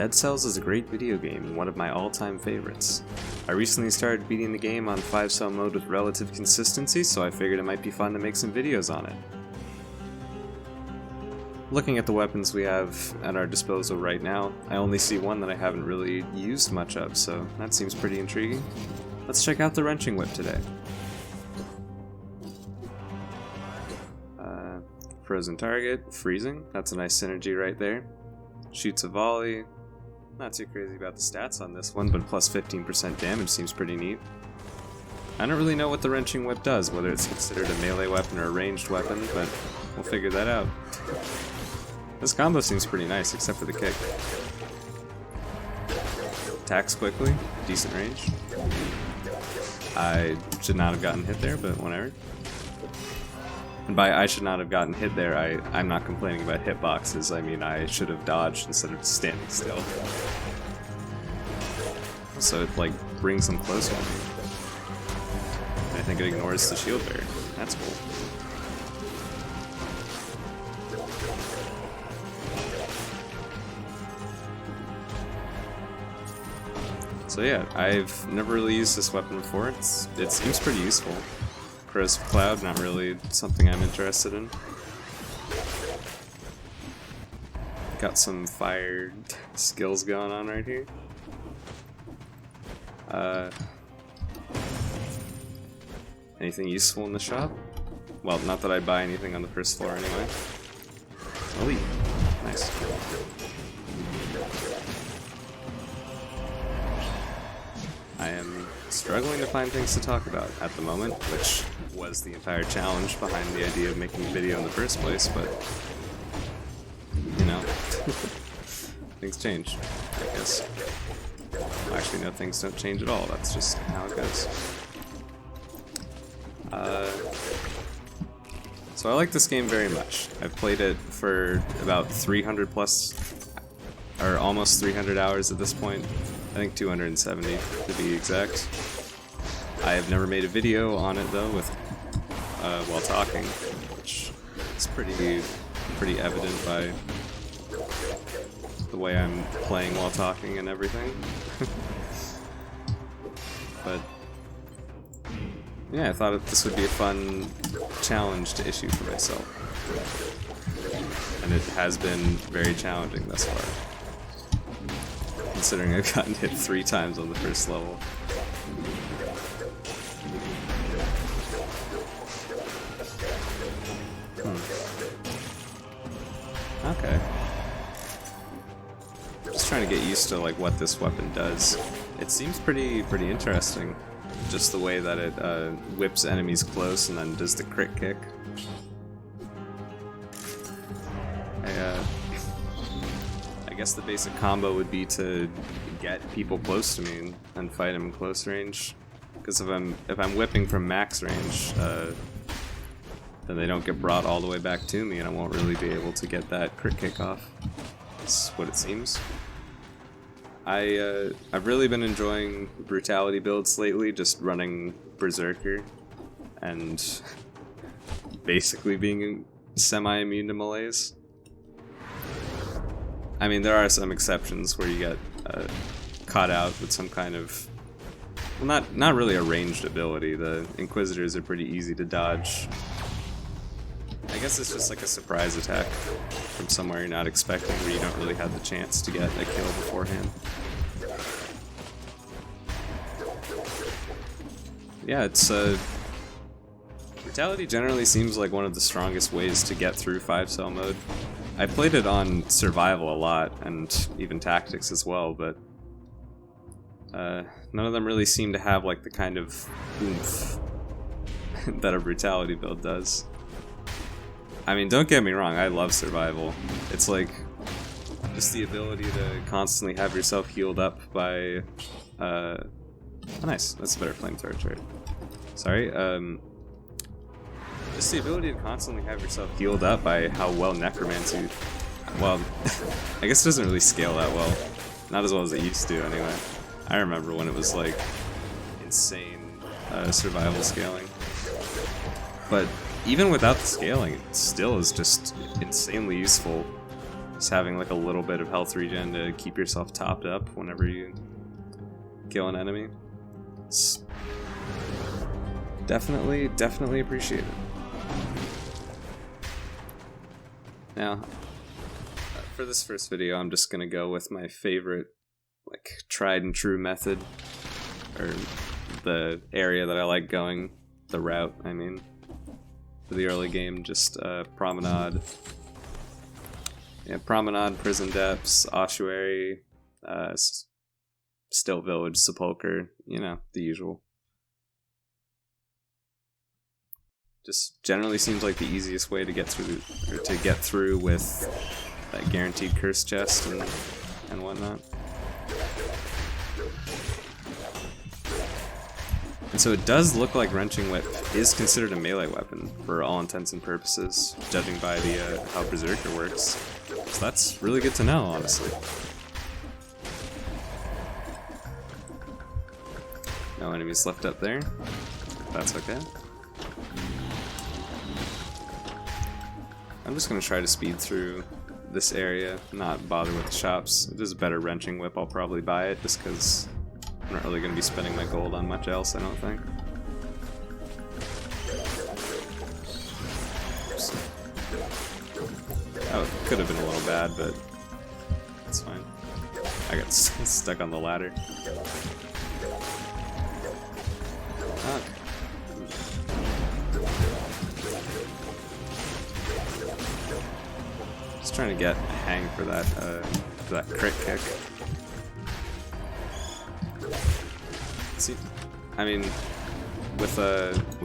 Dead Cells is a great video game and one of my all-time favorites. I recently started beating the game on 5-cell mode with relative consistency, so I figured it might be fun to make some videos on it. Looking at the weapons we have at our disposal right now, I only see one that I haven't really used much of, so that seems pretty intriguing. Let's check out the Wrenching Whip today. Frozen target, freezing, that's a nice synergy right there. Shoots a volley, not too crazy about the stats on this one, but plus 15% damage seems pretty neat. I don't really know what the Wrenching Whip does, whether it's considered a melee weapon or a ranged weapon, but we'll figure that out. This combo seems pretty nice, except for the kick. Attacks quickly, decent range. I should not have gotten hit there, but whatever. And by I should not have gotten hit there, I'm not complaining about hitboxes. I mean, I should have dodged instead of standing still. So it, like, brings them closer. I think it ignores the shield barrier. That's cool. So yeah, I've never really used this weapon before. It seems pretty useful. Corrosive Cloud, not really something I'm interested in. Got some fire skills going on right here. Anything useful in the shop? Well, not that I buy anything on the first floor anyway. Elite. Nice. I am struggling to find things to talk about at the moment, which was the entire challenge behind the idea of making a video in the first place, but, you know, things change, I guess. Actually, no, things don't change at all, that's just how it goes. So I like this game very much. I've played it for about 300 plus, or almost 300 hours at this point. I think 270 to be exact. I have never made a video on it though, with while talking, which is pretty evident by the way I'm playing while talking and everything. But yeah, I thought this would be a fun challenge to issue for myself, and it has been very challenging thus far, considering I've gotten hit 3 times on the first level. Okay. Just trying to get used to like what this weapon does. It seems pretty interesting. Just the way that it whips enemies close and then does the crit kick. I guess the basic combo would be to get people close to me and fight them in close range. Because if I'm whipping from max range, then they don't get brought all the way back to me, and I won't really be able to get that crit kick off. That's what it seems. I've really been enjoying brutality builds lately, just running Berserker and basically being semi-immune to melees. I mean, there are some exceptions where you get caught out with some kind of, well, not really a ranged ability. The Inquisitors are pretty easy to dodge. I guess it's just like a surprise attack from somewhere you're not expecting, where you don't really have the chance to get a kill beforehand. Yeah, it's brutality generally seems like one of the strongest ways to get through 5-cell mode. I played it on survival a lot, and even tactics as well, but none of them really seem to have like the kind of oomph that a brutality build does. I mean, don't get me wrong, I love survival. It's like just the ability to constantly have yourself healed up by oh, nice, that's a better flamethrower turret. Sorry, just the ability to constantly have yourself healed up by how well Necromancy, well, I guess it doesn't really scale that well. Not as well as it used to, anyway. I remember when it was like insane survival scaling. But even without the scaling, it still is just insanely useful Just having like a little bit of health regen to keep yourself topped up whenever you kill an enemy. It's definitely appreciate it. Now, for this first video, I'm just gonna go with my favorite, like, tried and true method, or the area that I like going, the route, I mean, for the early game, just Promenade. Yeah, Promenade, Prison Depths, Ossuary, Still Village, Sepulcher, you know, the usual. Just generally seems like the easiest way to get through, with that guaranteed curse chest and whatnot. And so it does look like Wrenching Whip is considered a melee weapon for all intents and purposes, judging by the how Berserker works. So that's really good to know, honestly. No enemies left up there. That's okay. I'm just gonna try to speed through this area, not bother with the shops. If there's a better Wrenching Whip, I'll probably buy it, just because I'm not really gonna be spending my gold on much else, I don't think. Oops. Oh, it could have been a little bad, but it's fine. I got stuck on the ladder. Ah. Just trying to get a hang for that crit kick. See, I mean, with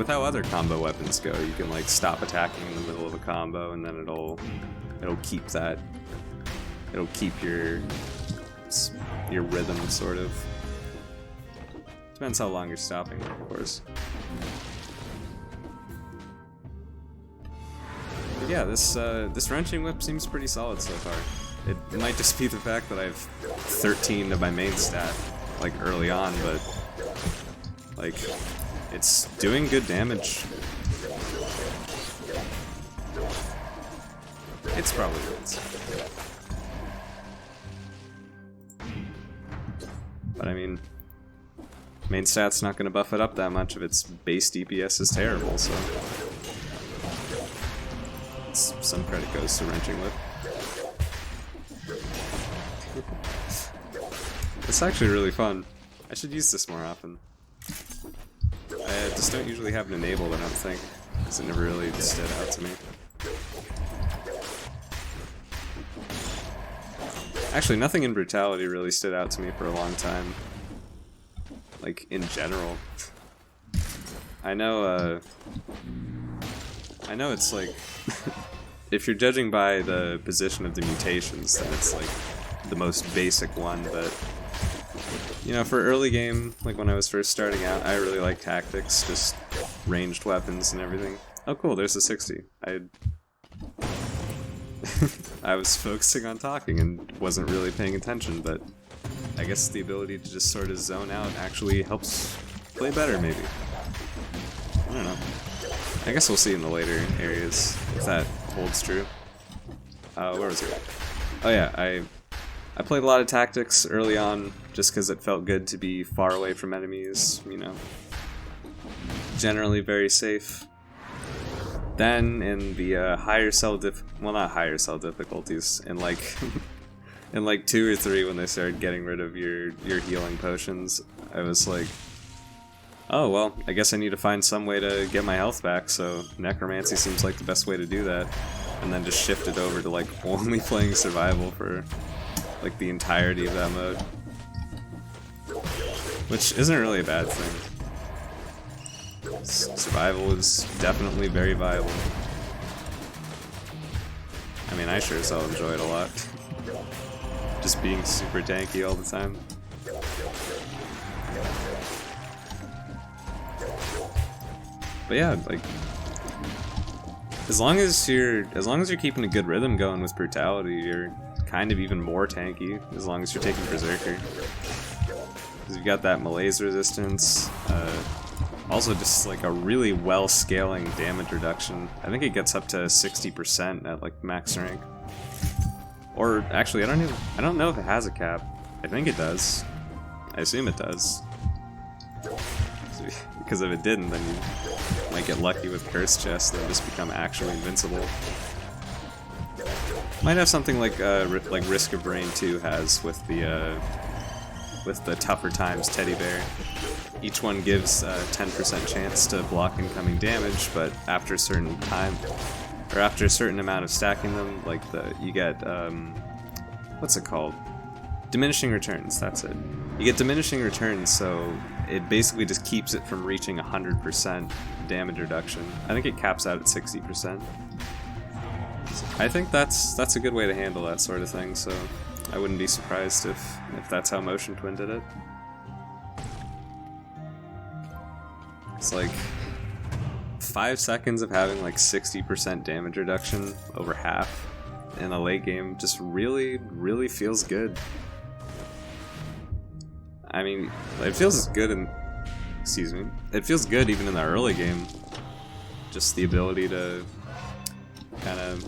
how other combo weapons go, you can like stop attacking in the middle of a combo, and then it'll keep your rhythm, sort of. Depends how long you're stopping, of course. But yeah, this Wrenching Whip seems pretty solid so far. It might just be the fact that I have 13 of my main stat, like, early on, but like, it's doing good damage. It's probably good. But I mean, main stat's not going to buff it up that much if its base DPS is terrible, so some credit goes to Wrenching Whip. It's actually really fun. I should use this more often. I just don't usually have it enabled, I don't think, because it never really stood out to me. Actually, nothing in Brutality really stood out to me for a long time. Like, in general. I know it's like, if you're judging by the position of the mutations, then it's like the most basic one, but you know, for early game, like when I was first starting out, I really liked tactics, just ranged weapons and everything. Oh cool, there's a 60. I was focusing on talking and wasn't really paying attention, but I guess the ability to just sort of zone out actually helps play better, maybe. I don't know. I guess we'll see in the later areas if that holds true. Where was it? Oh yeah, I played a lot of tactics early on just because it felt good to be far away from enemies, you know. Generally very safe. Then in the higher cell well, not higher cell difficulties, in like in like 2 or 3 when they started getting rid of your healing potions, I was like, oh well, I guess I need to find some way to get my health back, so Necromancy seems like the best way to do that. And then just shifted over to like only playing survival for like the entirety of that mode. Which isn't really a bad thing. Survival is definitely very viable. I mean, I sure as hell enjoy it a lot. Just being super tanky all the time. But yeah, like, as long as you're keeping a good rhythm going with Brutality, you're kind of even more tanky, as long as you're taking Berserker. Because you've got that malaise resistance, also just like a really well scaling damage reduction. I think it gets up to 60% at like max rank. Or actually, I don't know if it has a cap. I think it does. I assume it does. Because if it didn't, then you might get lucky with Curse Chest and just become actually invincible. Might have something like Risk of Rain 2 has with the Tougher Times teddy bear. Each one gives a 10% chance to block incoming damage, but after a certain time, or after a certain amount of stacking them, like you get what's it called? Diminishing returns. That's it. You get diminishing returns, so it basically just keeps it from reaching 100% damage reduction. I think it caps out at 60%. I think that's a good way to handle that sort of thing, so I wouldn't be surprised if that's how Motion Twin did it. It's like 5 seconds of having like 60% damage reduction over half in a late game just really, really feels good. I mean, it feels good in... Excuse me. It feels good even in the early game. Just the ability to kind of...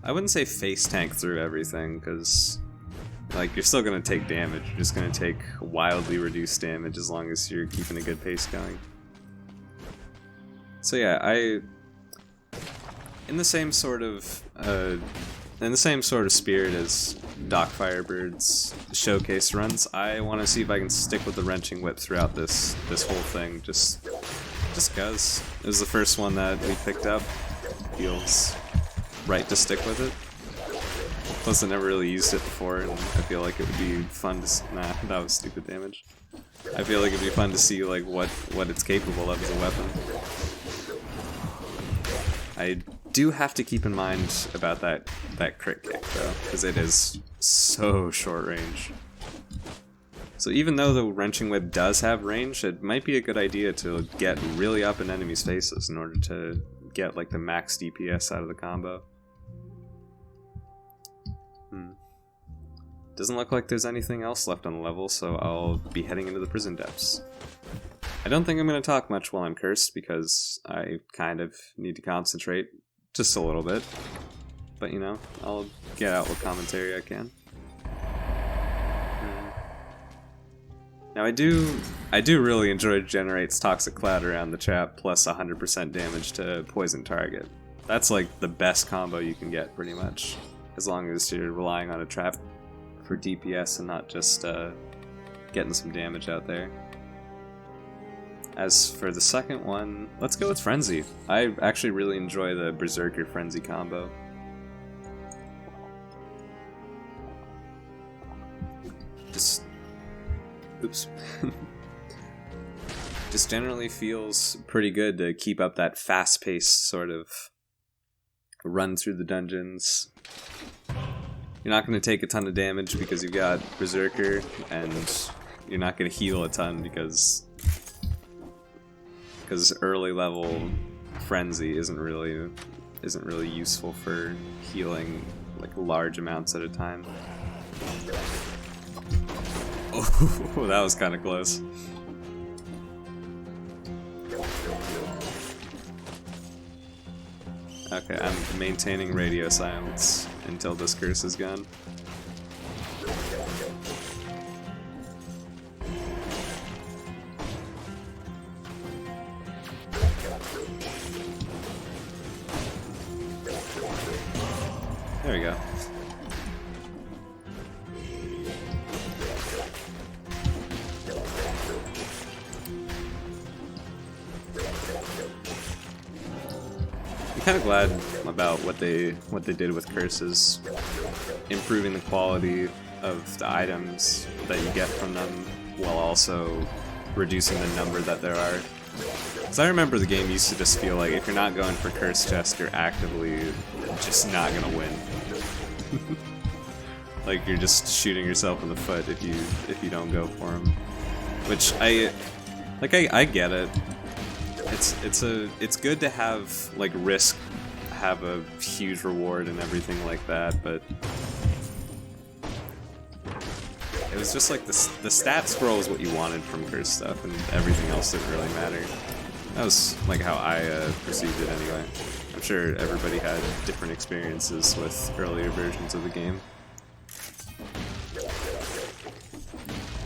I wouldn't say face tank through everything, because like you're still going to take damage. You're just going to take wildly reduced damage as long as you're keeping a good pace going. So yeah, in the same sort of spirit as Doc Firebird's showcase runs, I want to see if I can stick with the Wrenching Whip throughout this whole thing, just cause it was the first one that we picked up. Feels right to stick with it. Plus I never really used it before, and I feel like it would be fun to... Nah, that was stupid damage. I feel like it'd be fun to see like what it's capable of as a weapon. I do have to keep in mind about that crit kick though, because it is so short range. So even though the Wrenching Whip does have range, it might be a good idea to get really up in enemies' faces in order to get like the max DPS out of the combo. Doesn't look like there's anything else left on the level, so I'll be heading into the prison depths. I don't think I'm going to talk much while I'm cursed, because I kind of need to concentrate just a little bit. But you know, I'll get out what commentary I can. Now I do really enjoy Generate's Toxic Cloud around the trap, plus 100% damage to poison target. That's like the best combo you can get, pretty much. As long as you're relying on a trap for DPS and not just getting some damage out there. As for the second one, let's go with Frenzy. I actually really enjoy the Berserker Frenzy combo. Just... Oops. Just generally feels pretty good to keep up that fast-paced sort of run through the dungeons. You're not going to take a ton of damage because you've got Berserker, and you're not going to heal a ton because early level Frenzy isn't really useful for healing like large amounts at a time. Oh, that was kind of close. Okay, I'm maintaining radio silence until this curse is gone. There we go. I'm kind of glad about what they did with curses, improving the quality of the items that you get from them, while also reducing the number that there are. Because I remember the game used to just feel like if you're not going for Curse Chest, you're actively just not gonna win. Like you're just shooting yourself in the foot if you don't go for them. Which I get it. It's good to have like risk have a huge reward and everything like that, but it was just like the stat scroll is what you wanted from curse stuff, and everything else didn't really matter. That was like how I perceived it anyway. I'm sure everybody had different experiences with earlier versions of the game.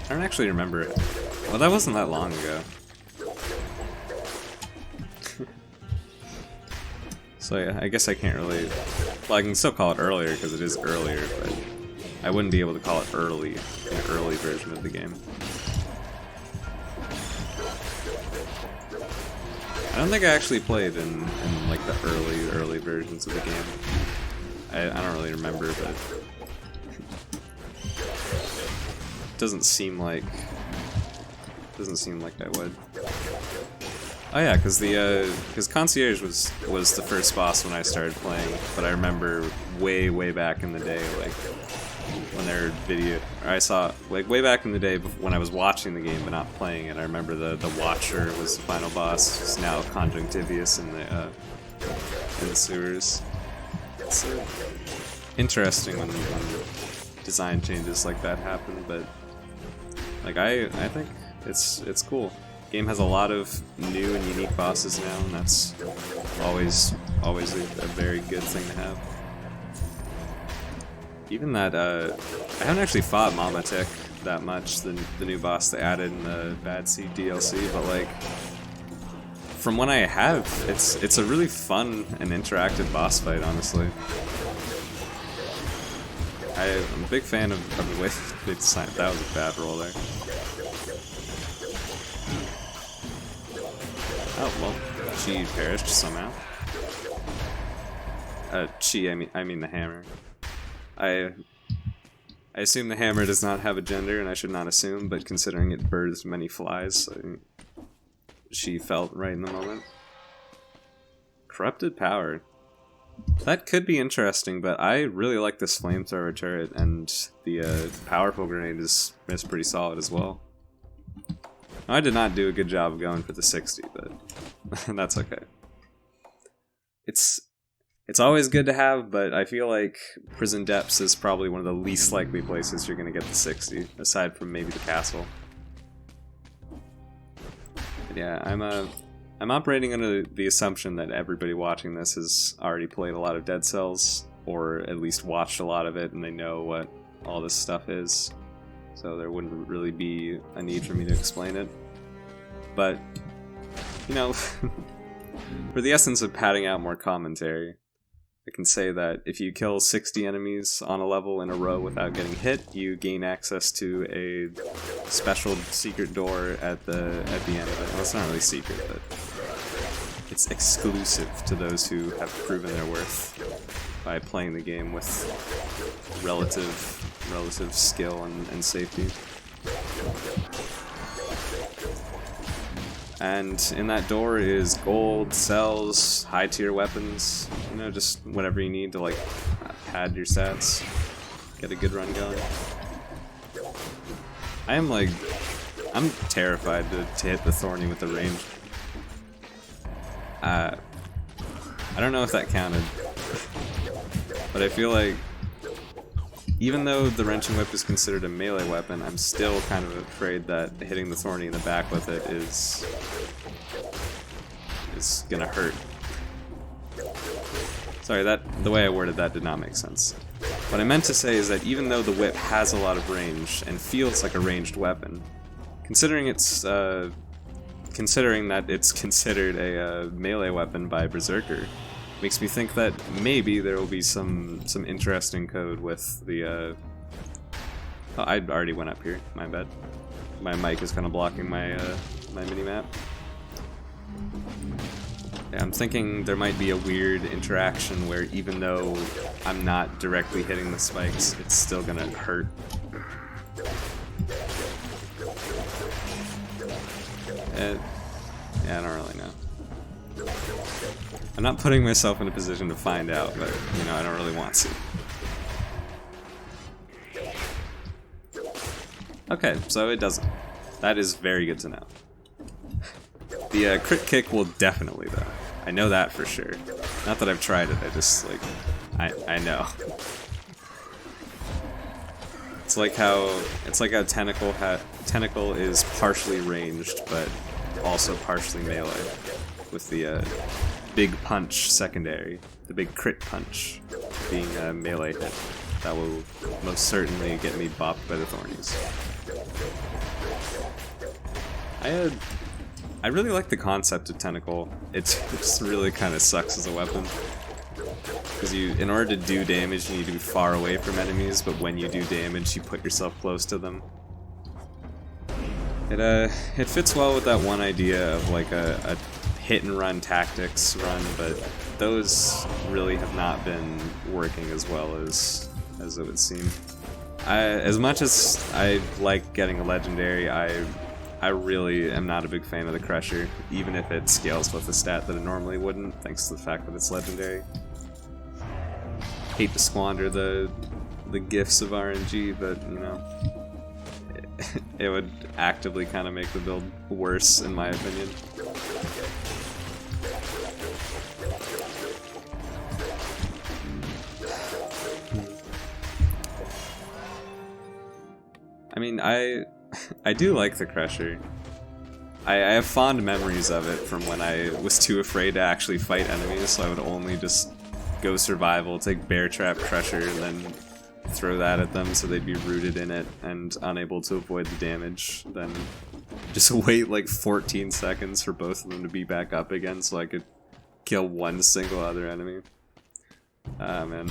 I don't actually remember it. Well, that wasn't that long ago. So yeah, I guess I can't really... Well, I can still call it earlier because it is earlier, but I wouldn't be able to call it early, an early version of the game. I don't think I actually played in like the early versions of the game. I don't really remember, but doesn't seem like I would. Oh yeah, because Concierge was the first boss when I started playing, but I remember way back in the day, like when their I saw like way back in the day when I was watching the game but not playing it. I remember the Watcher was the final boss. It's now Conjunctivius in the sewers. It's interesting when design changes like that happen, but like I think it's cool. Game has a lot of new and unique bosses now, and that's always a very good thing to have. Even that, I haven't actually fought Mamatic that much, the new boss they added in the Bad Seed DLC, but like, from what I have, it's a really fun and interactive boss fight, honestly. I'm a big fan of the way they designed. That was a bad roll there. Oh, well, she perished somehow. I mean the hammer. I assume the hammer does not have a gender, and I should not assume, but considering it births many flies, she felt right in the moment. Corrupted power. That could be interesting, but I really like this flamethrower turret, and the powerful grenade is pretty solid as well. I did not do a good job of going for the 60, but that's okay. It's always good to have, but I feel like Prison Depths is probably one of the least likely places you're going to get the 60, aside from maybe the castle. But yeah, I'm operating under the assumption that everybody watching this has already played a lot of Dead Cells, or at least watched a lot of it, and they know what all this stuff is. So there wouldn't really be a need for me to explain it. But, you know, for the essence of padding out more commentary, I can say that if you kill 60 enemies on a level in a row without getting hit, you gain access to a special secret door at the end of it. Well, it's not really secret, but it's exclusive to those who have proven their worth by playing the game with relative skill and safety. And in that door is gold, cells, high tier weapons, you know, just whatever you need to like pad your stats, get a good run going. I'm terrified to hit the Thorny with the range. I don't know if that counted, but I feel like even though the Wrenching Whip is considered a melee weapon, I'm still kind of afraid that hitting the Thorny in the back with it is gonna hurt. Sorry, the way I worded that did not make sense. What I meant to say is that even though the whip has a lot of range and feels like a ranged weapon, considering that it's considered a melee weapon by Berserker, makes me think that maybe there will be some interesting code with the oh, I already went up here, my bad. My mic is kind of blocking my my mini-map. Yeah, I'm thinking there might be a weird interaction where even though I'm not directly hitting the spikes, it's still gonna hurt. Yeah, I don't really know. I'm not putting myself in a position to find out, but, you know, I don't really want to. Okay, so it doesn't. That is very good to know. The crit kick will definitely, though. I know that for sure. Not that I've tried it, I just, like, I know. It's like how Tentacle is partially ranged, but also partially melee with the big punch secondary, the big crit punch being a melee hit. That will most certainly get me bopped by the Thornies. I really like the concept of Tentacle. It just really kind of sucks as a weapon. Because in order to do damage, you need to be far away from enemies, but when you do damage, you put yourself close to them. It fits well with that one idea of like a hit and run tactics run, but those really have not been working as well as it would seem. As much as I like getting a legendary, I really am not a big fan of the Crusher, even if it scales with a stat that it normally wouldn't, thanks to the fact that it's legendary. Hate to squander the gifts of RNG, but you know, it would actively kind of make the build worse, in my opinion. I mean, I do like the Crusher. I have fond memories of it from when I was too afraid to actually fight enemies, so I would only just go survival, take Bear Trap Crusher, and then throw that at them so they'd be rooted in it and unable to avoid the damage. Then just wait like 14 seconds for both of them to be back up again so I could kill one single other enemy. Ah man.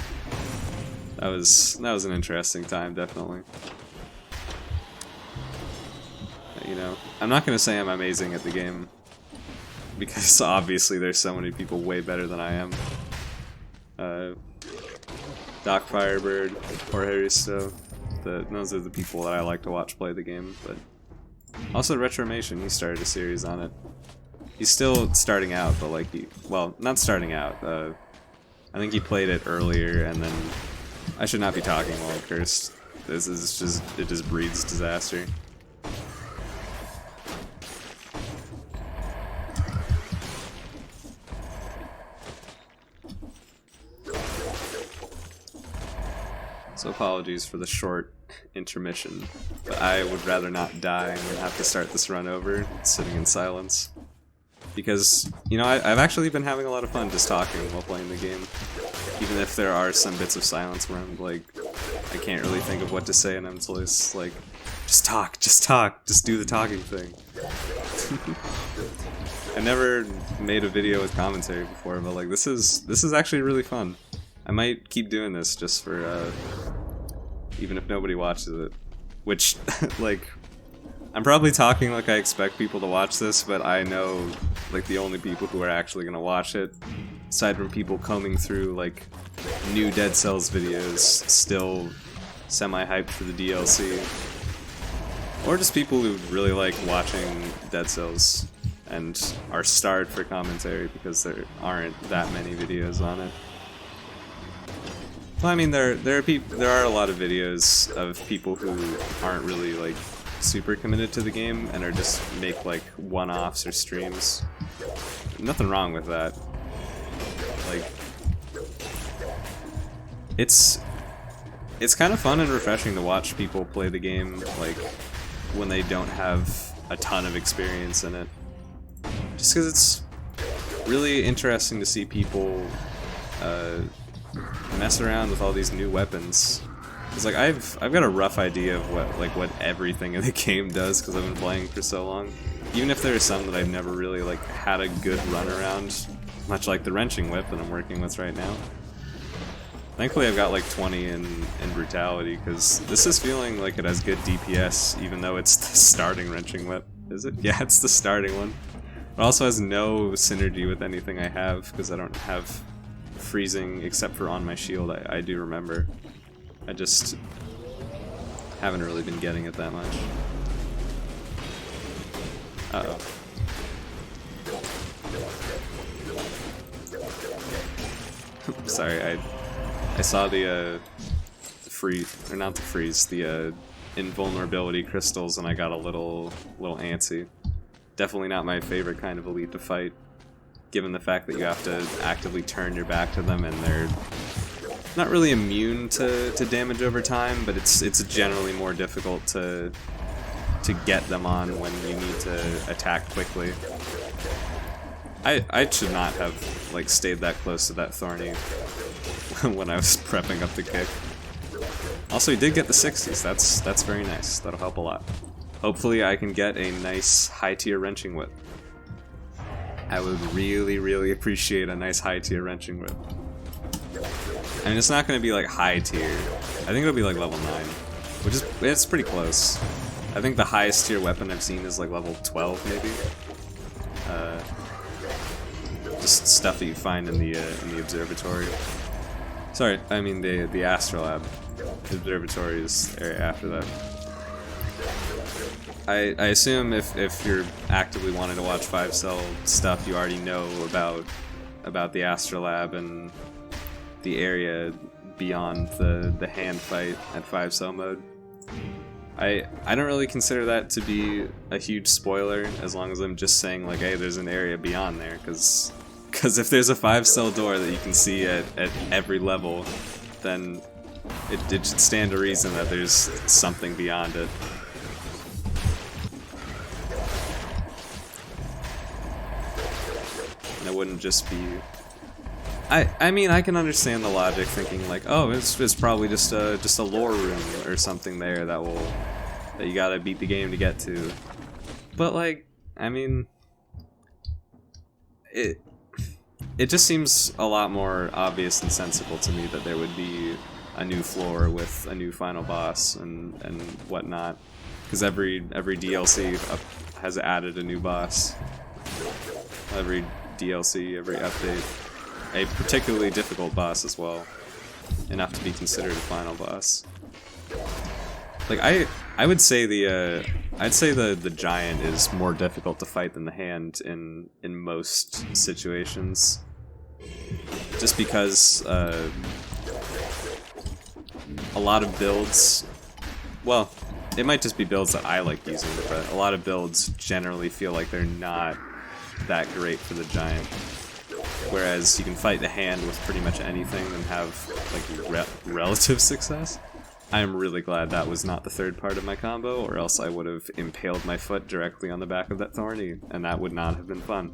That was an interesting time, definitely. You know, I'm not gonna say I'm amazing at the game, because obviously there's so many people way better than I am. Doc Firebird, Jorge Risto, those are the people that I like to watch play the game, but also Retromation, he started a series on it. He's still starting out, but like well, not starting out, I think he played it earlier, and then I should not be talking while I'm cursed. It just breeds disaster. So apologies for the short intermission, but I would rather not die and have to start this run over sitting in silence. Because, you know, I've actually been having a lot of fun just talking while playing the game. Even if there are some bits of silence where I'm like, I can't really think of what to say and I'm just like, just talk, just do the talking thing. I never made a video with commentary before, but like this is actually really fun. I might keep doing this just for, even if nobody watches it. Which, like, I'm probably talking like I expect people to watch this, but I know, like, the only people who are actually gonna watch it, aside from people combing through, like, new Dead Cells videos, still semi-hyped for the DLC. Or just people who really like watching Dead Cells and are starved for commentary because there aren't that many videos on it. Well, I mean, there are a lot of videos of people who aren't really like super committed to the game and are just make like one-offs or streams. Nothing wrong with that. Like, it's kind of fun and refreshing to watch people play the game like when they don't have a ton of experience in it. Just because it's really interesting to see people mess around with all these new weapons. It's like I've got a rough idea of what everything in the game does because I've been playing for so long. Even if there are some that I've never really like had a good run around, much like the wrenching whip that I'm working with right now. Thankfully I've got like 20 in brutality because this is feeling like it has good DPS even though it's the starting wrenching whip. Is it? Yeah, it's the starting one. It also has no synergy with anything I have because I don't have freezing except for on my shield. I do remember. I just haven't really been getting it that much. Uh-oh. Sorry, I saw the freeze, or not the freeze, the invulnerability crystals and I got a little antsy. Definitely not my favorite kind of elite to fight, given the fact that you have to actively turn your back to them and they're not really immune to damage over time, but it's generally more difficult to get them on when you need to attack quickly. I should not have like stayed that close to that Thorny when I was prepping up the kick. Also, he did get the 60s. That's very nice. That'll help a lot. Hopefully, I can get a nice high-tier wrenching whip. I would really appreciate a nice high-tier wrenching whip. I mean, it's not going to be like high-tier. I think it'll be like level 9, which is it's pretty close. I think the highest tier weapon I've seen is like level 12, maybe. Just stuff that you find in the observatory. Sorry, I mean the Astrolab. The observatory is area after that. I assume if you're actively wanting to watch 5-cell stuff, you already know about the Astrolab and the area beyond the hand fight at 5-cell mode. I don't really consider that to be a huge spoiler, as long as I'm just saying like, hey, there's an area beyond there, because if there's a 5-cell door that you can see at every level, then it should stand to reason that there's something beyond it. And it wouldn't just be... I mean, I can understand the logic, thinking like, oh, it's probably just a lore room or something there that you gotta beat the game to get to. But like, I mean, it just seems a lot more obvious and sensible to me that there would be a new floor with a new final boss and whatnot, because every DLC has added a new boss. Every DLC, every update. A particularly difficult boss as well, enough to be considered a final boss. Like I would say the giant is more difficult to fight than the hand in most situations, just because a lot of builds, well, it might just be builds that I like using, but a lot of builds generally feel like they're not that great for the giant. Whereas you can fight the hand with pretty much anything and have like relative success. I am really glad that was not the third part of my combo, or else I would have impaled my foot directly on the back of that Thorny, and that would not have been fun.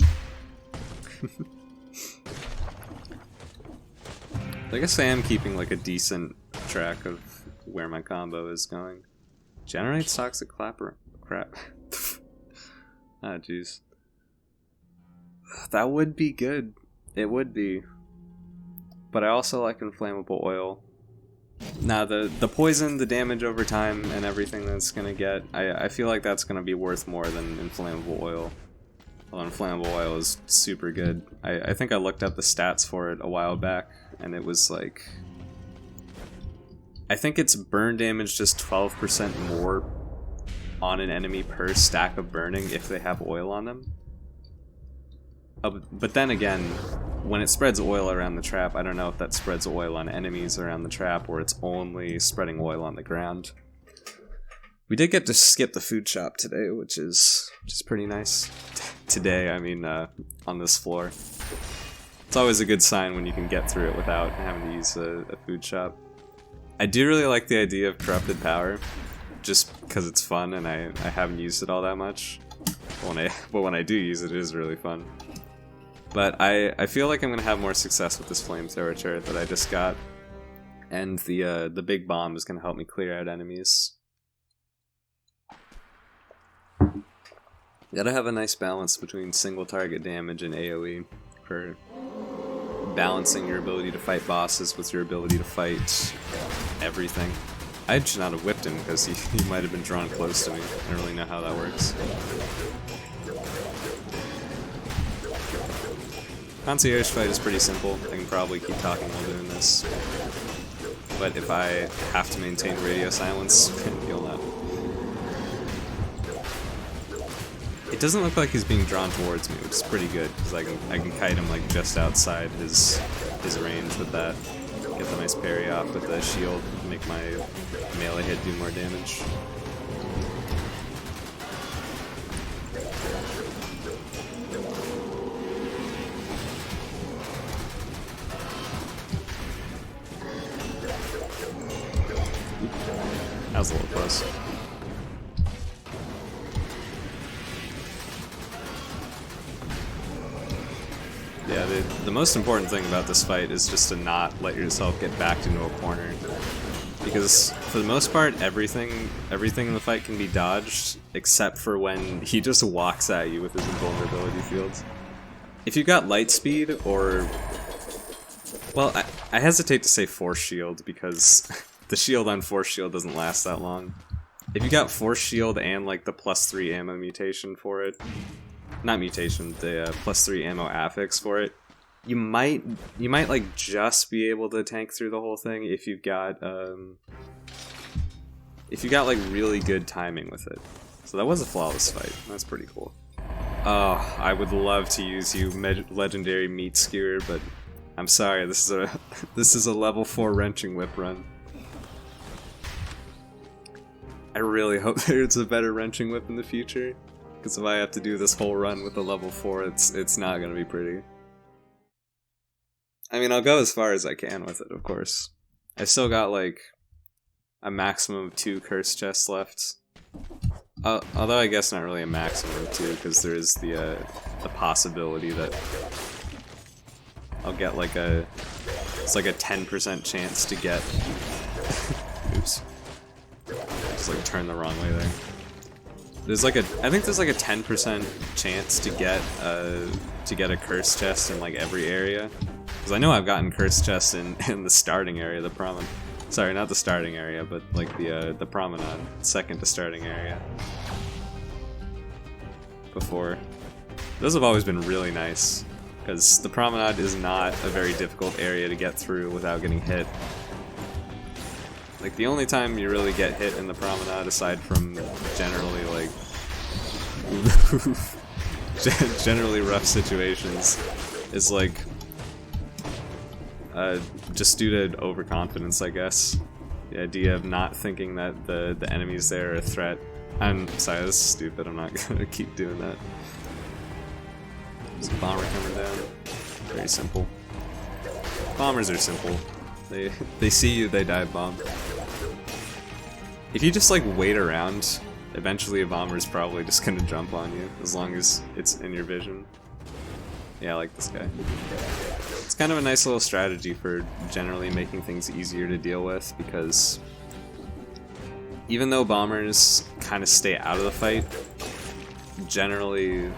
I guess I am keeping like a decent track of where my combo is going. Generates toxic crap. Ah, jeez. That would be good. It would be. But I also like inflammable oil. Now, the poison, the damage over time, and everything that's gonna get, I feel like that's gonna be worth more than inflammable oil. Well, inflammable oil is super good. I think I looked up the stats for it a while back, and it was like... I think it's burn damage just 12% more on an enemy per stack of burning if they have oil on them. But then again, when it spreads oil around the trap, I don't know if that spreads oil on enemies around the trap or it's only spreading oil on the ground. We did get to skip the food shop today, which is pretty nice. Today, I mean, on this floor. It's always a good sign when you can get through it without having to use a food shop. I do really like the idea of corrupted power, just because it's fun and I haven't used it all that much. But when I do use it, it is really fun. But I feel like I'm going to have more success with this flamethrower turret that I just got. And the big bomb is going to help me clear out enemies. You gotta have a nice balance between single target damage and AoE for balancing your ability to fight bosses with your ability to fight everything. I should not have whipped him because he might have been drawn close to me. I don't really know how that works. Concierge fight is pretty simple. I can probably keep talking while doing this. But if I have to maintain radio silence, you'll know. It doesn't look like he's being drawn towards me, which is pretty good, because I can kite him like just outside his range with that. Get the nice parry off with the shield, make my melee hit do more damage. That was a little close. the most important thing about this fight is just to not let yourself get backed into a corner. Because for the most part, everything in the fight can be dodged, except for when he just walks at you with his invulnerability fields. If you've got light speed, or... Well, I hesitate to say force shield, because the shield on force shield doesn't last that long. If you got force shield and like the +3 ammo mutation for it, not mutation, the +3 ammo affix for it, you might like just be able to tank through the whole thing if you've got like really good timing with it. So that was a flawless fight. That's pretty cool. Oh, I would love to use you legendary meat skewer, but I'm sorry. This is a level 4 wrenching whip run. I really hope there's a better wrenching whip in the future, because if I have to do this whole run with a level 4, it's not gonna be pretty. I mean, I'll go as far as I can with it, of course. I've still got like a maximum of 2 curse chests left. Although I guess not really a maximum of 2, because there is the possibility that I'll get like it's like a 10% chance to get. Oops. Just like turn the wrong way there. There's like I think there's like a 10% chance to get a curse chest in like every area. Because I know I've gotten curse chests in the starting area, the promenade. Sorry, not the starting area, but like the promenade, second to starting area. Before. Those have always been really nice, because the promenade is not a very difficult area to get through without getting hit. Like, the only time you really get hit in the promenade, aside from generally, like, generally rough situations, is, like, just due to overconfidence, I guess. The idea of not thinking that the enemies there are a threat. I'm sorry, this is stupid, I'm not gonna keep doing that. There's a bomber coming down. Very simple. Bombers are simple. They see you, they dive bomb. If you just like wait around, eventually a bomber's probably just gonna jump on you, as long as it's in your vision. Yeah, I like this guy. It's kind of a nice little strategy for generally making things easier to deal with, because even though bombers kind of stay out of the fight, generally,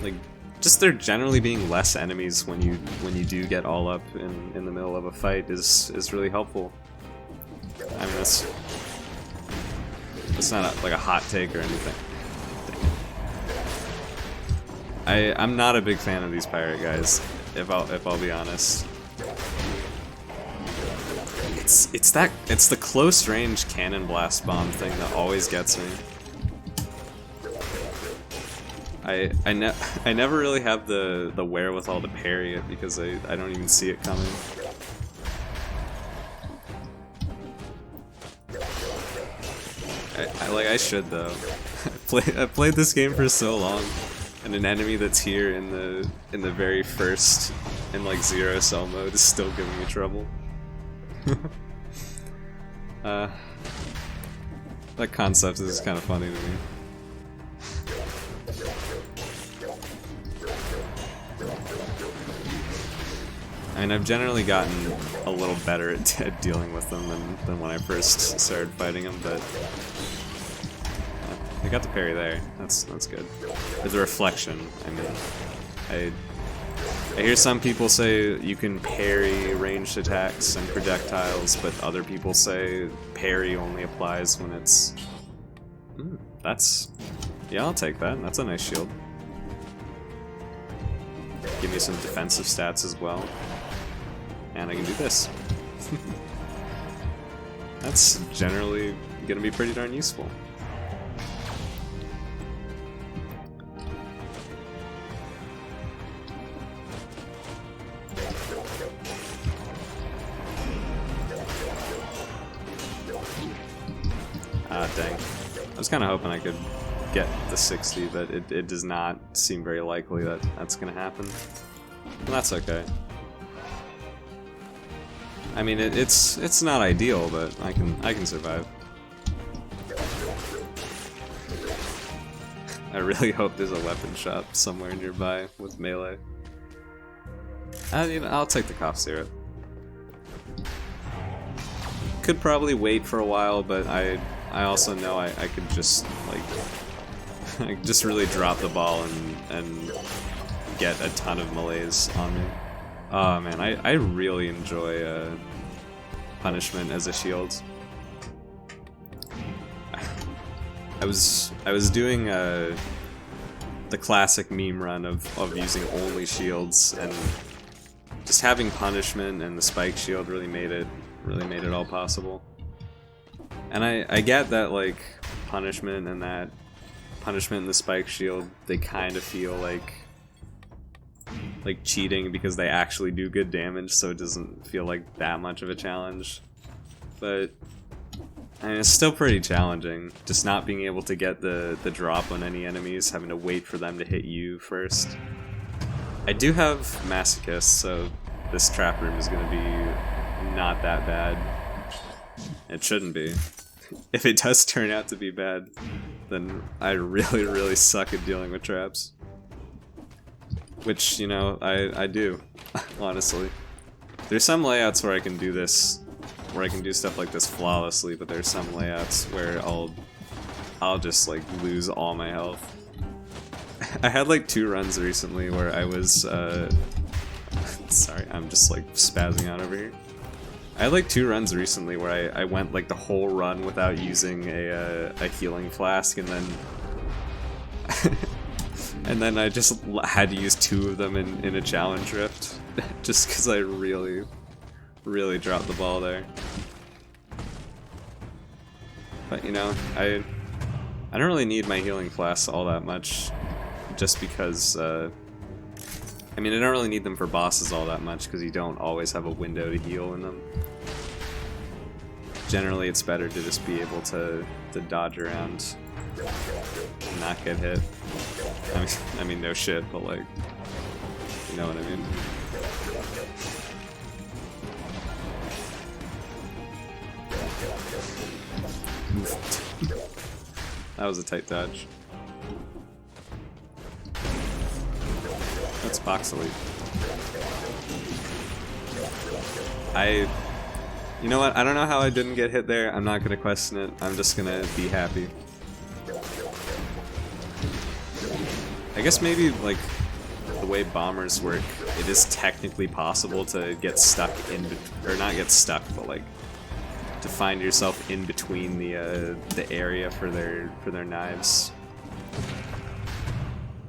like, just there generally being less enemies when you do get all up in the middle of a fight is really helpful. I mean, that's not like a hot take or anything. I'm not a big fan of these pirate guys, if I'll be honest. It's the close range cannon blast bomb thing that always gets me. I never really have the wherewithal to parry it, because I don't even see it coming. I should though. I've played this game for so long, and an enemy that's here in the very first in like 0 cell mode is still giving me trouble. That concept is kind of funny to me. I mean, I've generally gotten a little better at dealing with them than when I first started fighting them, but I got the parry there. That's good. There's a reflection. I mean, I hear some people say you can parry ranged attacks and projectiles, but other people say parry only applies when it's... Yeah, I'll take that. That's a nice shield. Give me some defensive stats as well. And I can do this. That's generally gonna be pretty darn useful. Ah, dang. I was kind of hoping I could get the 60, but it does not seem very likely that that's gonna happen. Well, that's okay. I mean, it's not ideal, but I can survive. I really hope there's a weapon shop somewhere nearby with melee. I'll take the cough syrup. Could probably wait for a while, but I also know I could just like I just really drop the ball and get a ton of melees on me. Oh man, I really enjoy punishment as a shield. I was doing the classic meme run of using only shields, and just having punishment and the spike shield really made it all possible. And I get that like punishment and the spike shield, they kind of feel like cheating because they actually do good damage, so it doesn't feel like that much of a challenge. But I mean, it's still pretty challenging, just not being able to get the drop on any enemies, having to wait for them to hit you first. I do have Masochist, so this trap room is going to be not that bad. It shouldn't be. If it does turn out to be bad, then I really suck at dealing with traps. Which, you know, I do, honestly. There's some layouts where I can do this, where I can do stuff like this flawlessly, but there's some layouts where I'll just like lose all my health. I had like 2 runs recently where I was sorry, I'm just like spazzing out over here. I had like 2 runs recently where I went like the whole run without using a healing flask, and then and then I just had to use 2 of them in a challenge rift, just because I really dropped the ball there. But you know, I don't really need my healing flasks all that much, just because I mean, I don't really need them for bosses all that much because you don't always have a window to heal in them. Generally, it's better to just be able to dodge around and not get hit. I mean, no shit, but like, you know what I mean. That was a tight dodge. That's box elite. You know what? I don't know how I didn't get hit there. I'm not gonna question it. I'm just gonna be happy. I guess maybe like the way bombers work, it is technically possible to get stuck in, or not get stuck, but like to find yourself in between the area for their knives,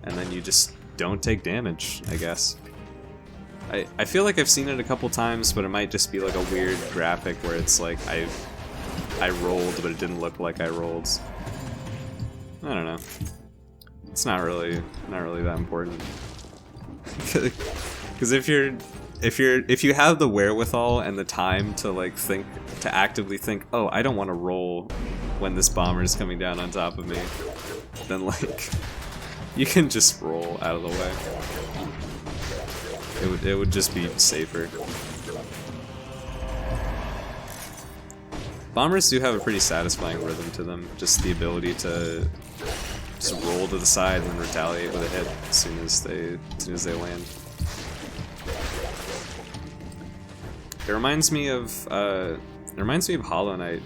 and then you just don't take damage, I guess. I feel like I've seen it a couple times, but it might just be like a weird graphic where it's like I rolled, but it didn't look like I rolled. I don't know. It's not really that important. Because if you have the wherewithal and the time to like actively think, oh, I don't want to roll when this bomber is coming down on top of me, then like you can just roll out of the way. It would just be safer. Bombers do have a pretty satisfying rhythm to them, just the ability to just roll to the side and then retaliate with a hit as soon as they land. It reminds me of Hollow Knight.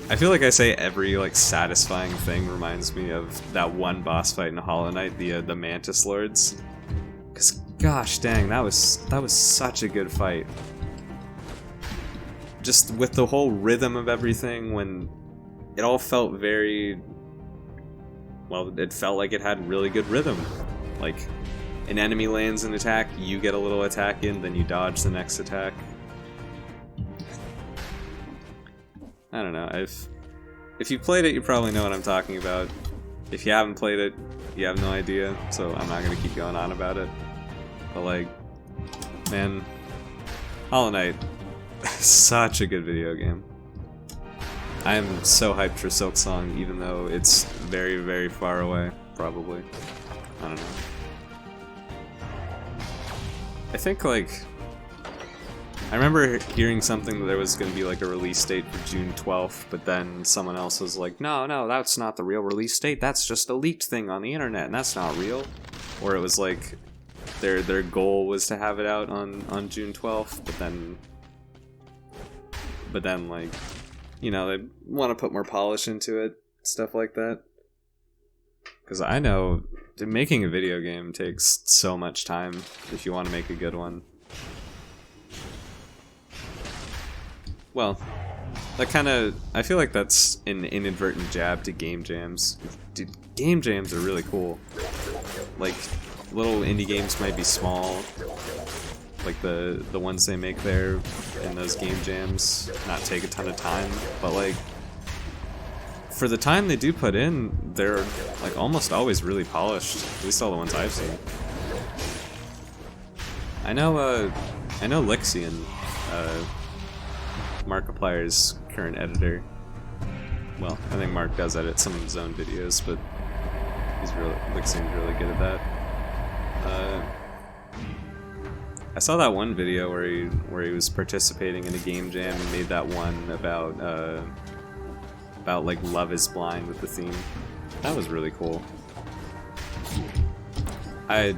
I feel like I say every like satisfying thing reminds me of that one boss fight in Hollow Knight, the Mantis Lords. Cause gosh dang, that was such a good fight. Just with the whole rhythm of everything, when it all felt very, well, it felt like it had really good rhythm. Like, an enemy lands an attack, you get a little attack in, then you dodge the next attack. I don't know, if you played it, you probably know what I'm talking about. If you haven't played it, you have no idea, so I'm not gonna keep going on about it. But like, man, Hollow Knight, such a good video game. I am so hyped for Silksong, even though it's very far away, probably. I don't know. I think like, I remember hearing something that there was going to be like a release date for June 12th, but then someone else was like, no, that's not the real release date, that's just a leaked thing on the internet, and that's not real. Or it was like, their goal was to have it out on June 12th, but then like, you know, they want to put more polish into it, stuff like that. Because I know making a video game takes so much time if you want to make a good one. Well, that kind of, I feel like that's an inadvertent jab to game jams. Dude, game jams are really cool. Like, little indie games might be small, like the ones they make there in those game jams not take a ton of time, but like, for the time they do put in, they're like almost always really polished. At least all the ones I've seen. I know Lixian, Markiplier's current editor. Well, I think Mark does edit some of his own videos, but Lixian's really good at that. I saw that one video where he was participating in a game jam and made that one about like Love Is Blind with the theme. That was really cool. I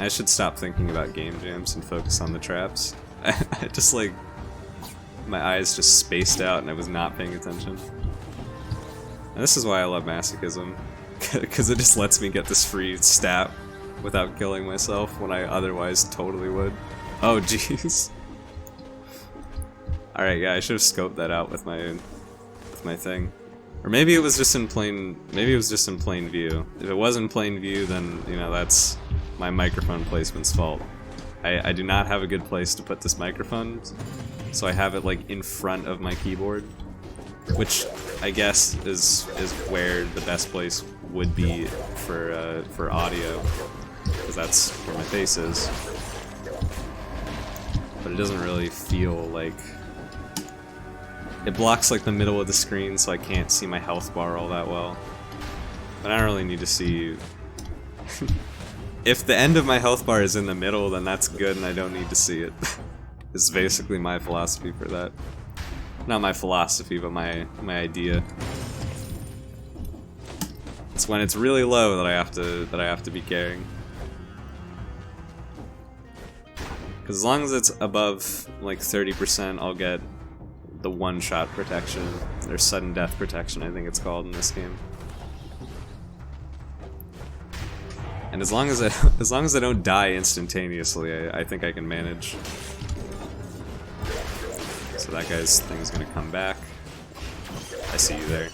should stop thinking about game jams and focus on the traps. I just like, my eyes just spaced out and I was not paying attention. And this is why I love Masochism, because it just lets me get this free stat without killing myself when I otherwise totally would. Oh jeez. Alright, yeah, I should have scoped that out with my thing. Or maybe it was just in plain view. If it was in plain view, then, you know, that's my microphone placement's fault. I do not have a good place to put this microphone, so I have it like in front of my keyboard, which I guess is where the best place would be for audio, because that's where my face is. But it doesn't really feel like... It blocks like the middle of the screen, so I can't see my health bar all that well. But I don't really need to see... If the end of my health bar is in the middle, then that's good and I don't need to see it. This is basically my philosophy for that. Not my philosophy, but my idea. It's when it's really low that I have to be caring. Because as long as it's above like 30%, I'll get the one-shot protection, or sudden death protection, I think it's called in this game. And as long as I don't die instantaneously, I think I can manage. So that guy's thing is gonna come back. I see you there.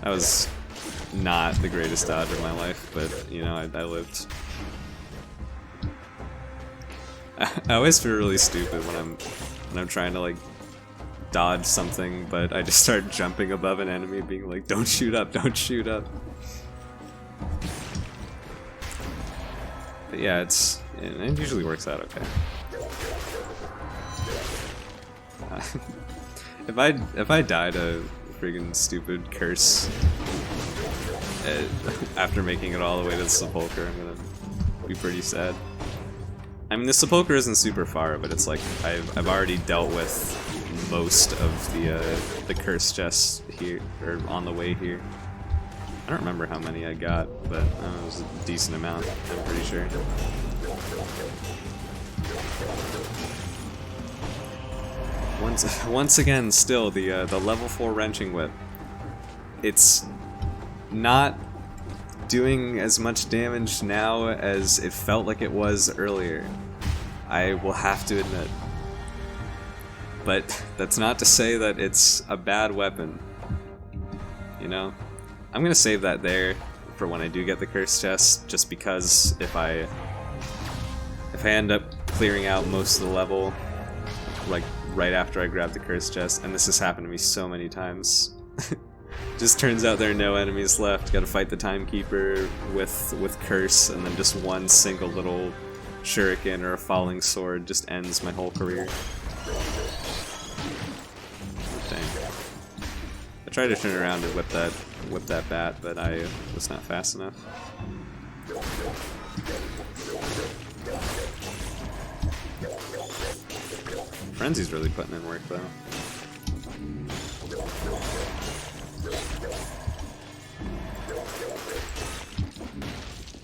That was not the greatest dodge of my life, but you know, I lived. I always feel really stupid when I'm trying to like dodge something, but I just start jumping above an enemy, being like, "Don't shoot up! Don't shoot up!" But yeah, it usually works out okay. If I die to friggin' stupid curse after making it all the way to the Sepulchre, I'm gonna be pretty sad. I mean, the Sepulchre isn't super far, but it's like I've already dealt with most of the curse chests here, or on the way here. I don't remember how many I got, but it was a decent amount, I'm pretty sure. Once again, still the level 4 wrenching whip. It's not doing as much damage now as it felt like it was earlier. I will have to admit. But that's not to say that it's a bad weapon. You know? I'm gonna save that there for when I do get the curse chest, just because if I end up clearing out most of the level, like right after I grab the curse chest, and this has happened to me so many times. Just turns out there are no enemies left. Gotta fight the timekeeper with curse, and then just one single little shuriken or a falling sword just ends my whole career. Dang. I tried to turn around and whip that bat, but I was not fast enough. Frenzy's really putting in work though.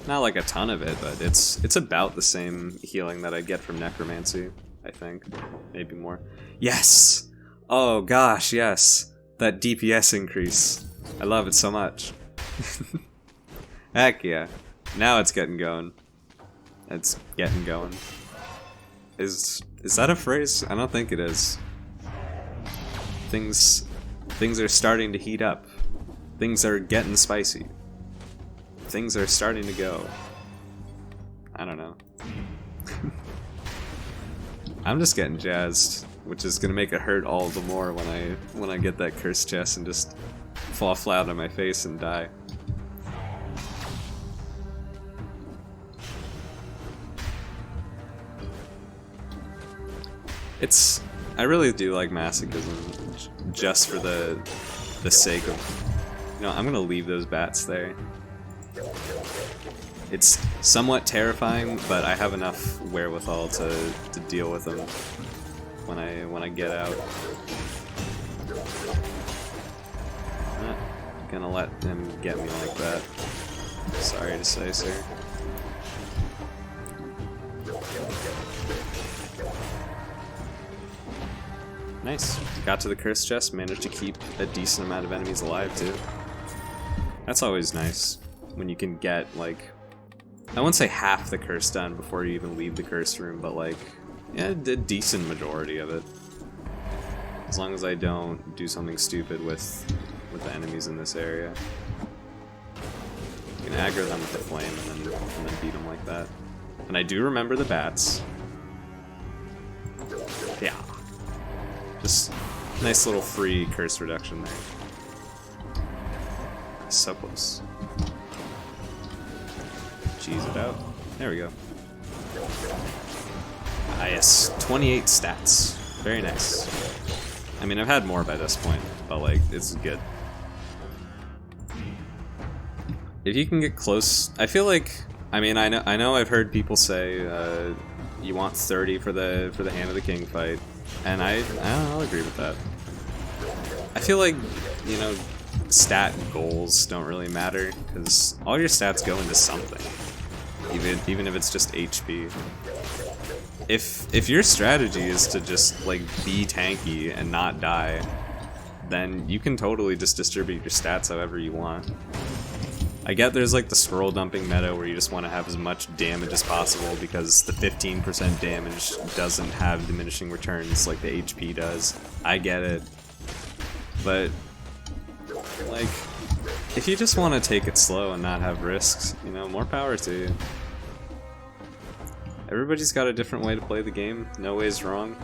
Not like a ton of it, but it's about the same healing that I get from Necromancy, I think. Maybe more. Yes! Oh gosh, yes. That DPS increase. I love it so much. Heck yeah. Now it's getting going. It's getting going. Is that a phrase? I don't think it is. Things are starting to heat up. Things are getting spicy. Things are starting to go. I don't know. I'm just getting jazzed, which is gonna make it hurt all the more when I get that cursed chest and just fall flat on my face and die. I really do like Masochism just for the sake of, I'm gonna leave those bats there. It's somewhat terrifying, but I have enough wherewithal to deal with them when I get out. Not gonna let them get me like that. Sorry to say, sir. Nice. Got to the cursed chest, managed to keep a decent amount of enemies alive too. That's always nice when you can get, like, I won't say half the curse done before you even leave the curse room, but like, yeah, a decent majority of it. As long as I don't do something stupid with the enemies in this area. You can aggro them with the flame and then beat them like that. And I do remember the bats. Yeah. Just nice little free curse reduction there. So close. Cheese it out. There we go. Ah, yes. 28 stats. Very nice. I mean, I've had more by this point, but like, it's good. If you can get close, I feel like, I mean, I know I've heard people say you want 30 for the Hand of the King fight, and I'll agree with that. I feel like, stat goals don't really matter, because all your stats go into something, even if it's just HP. If your strategy is to just like be tanky and not die, then you can totally just distribute your stats however you want. I get there's like the scroll dumping meta where you just want to have as much damage as possible because the 15% damage doesn't have diminishing returns like the HP does. I get it. But like, if you just want to take it slow and not have risks, more power to you. Everybody's got a different way to play the game. No way's wrong.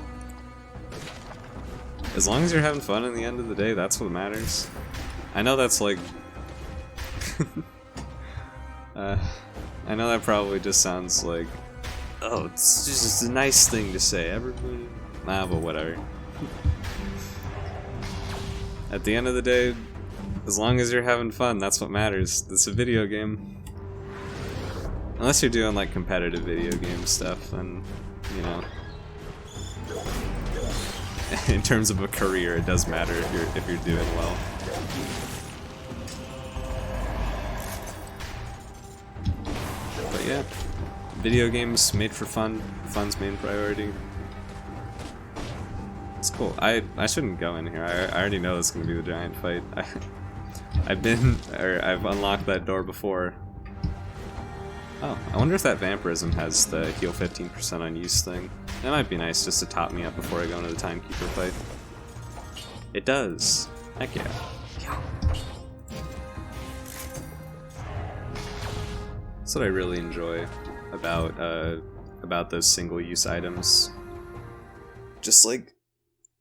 As long as you're having fun in the end of the day, that's what matters. I know that's like... I know that probably just sounds like... Oh, it's just a nice thing to say. Everybody... Nah, but whatever. At the end of the day, as long as you're having fun, that's what matters. It's a video game. Unless you're doing like competitive video game stuff, then, in terms of a career, it does matter if you're doing well. But yeah, video games made for fun. Fun's main priority. It's cool. I shouldn't go in here. I already know it's gonna be the giant fight. I've unlocked that door before. Oh, I wonder if that vampirism has the heal 15% on use thing. That might be nice just to top me up before I go into the timekeeper fight. It does. Heck yeah. That's what I really enjoy about those single-use items. Just like,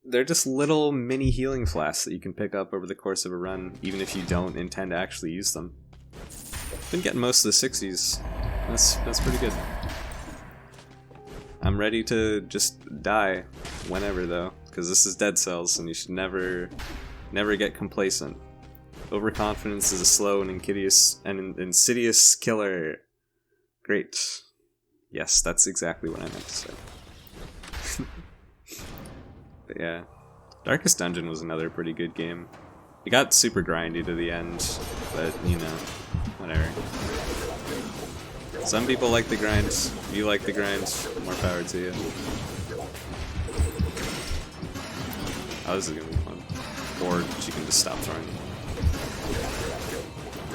they're just little mini healing flasks that you can pick up over the course of a run, even if you don't intend to actually use them. Been getting most of the 60s. That's pretty good. I'm ready to just die whenever though, because this is Dead Cells and you should never get complacent. Overconfidence is a slow and insidious killer. Great. Yes, that's exactly what I meant to say. But yeah, Darkest Dungeon was another pretty good game. It got super grindy to the end, but whatever. Some people like the grind. If you like the grind, more power to you. Oh, this is gonna be fun. Or she can just stop throwing.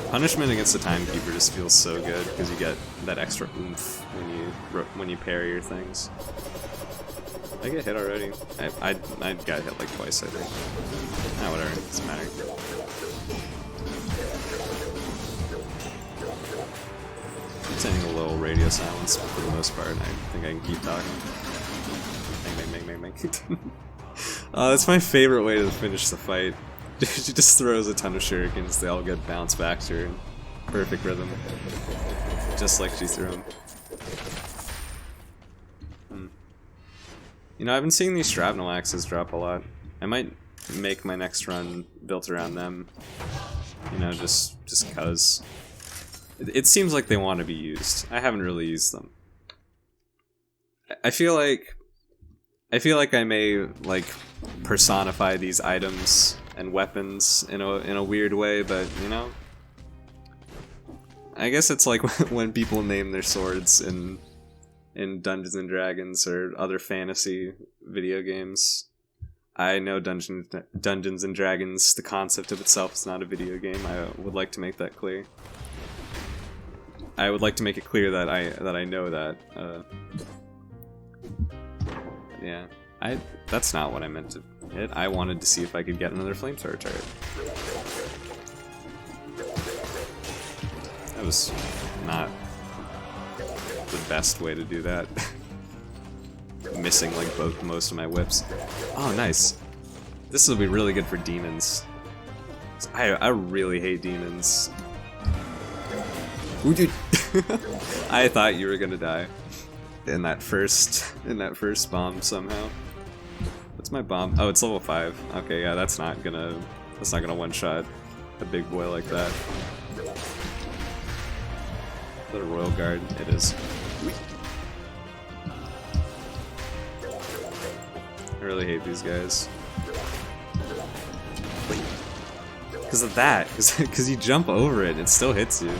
Punishment against the Timekeeper just feels so good because you get that extra oomph when you parry your things. Did I get hit already? I got hit like twice, I think. Ah, whatever. Doesn't matter. Sending a little radio silence, but for the most part, I think I can keep talking. Bang. That's my favorite way to finish the fight. She just throws a ton of shurikens, they all get bounced back to her in perfect rhythm. Just like she threw them. You know, I've been seeing these shrapnel axes drop a lot. I might make my next run built around them. You know, just cause. It seems like they want to be used. I haven't really used them. I feel like I may like personify these items and weapons in a weird way, but you know, I guess it's like when people name their swords in Dungeons and Dragons or other fantasy video games. I know Dungeons and Dragons, the concept of itself is not a video game. I would like to make that clear. I would like to make it clear that I know that. Yeah, that's not what I meant to hit. I wanted to see if I could get another flamethrower turret. That was not the best way to do that. Missing like most of my whips. Oh, nice. This will be really good for demons. I really hate demons. Ooh, dude. I thought you were gonna die in that first bomb somehow. What's my bomb? Oh, it's level 5. Okay, yeah, that's not gonna one-shot a big boy like that. Is that a Royal Guard? It is. I really hate these guys. Because of that, because you jump over it, it still hits you.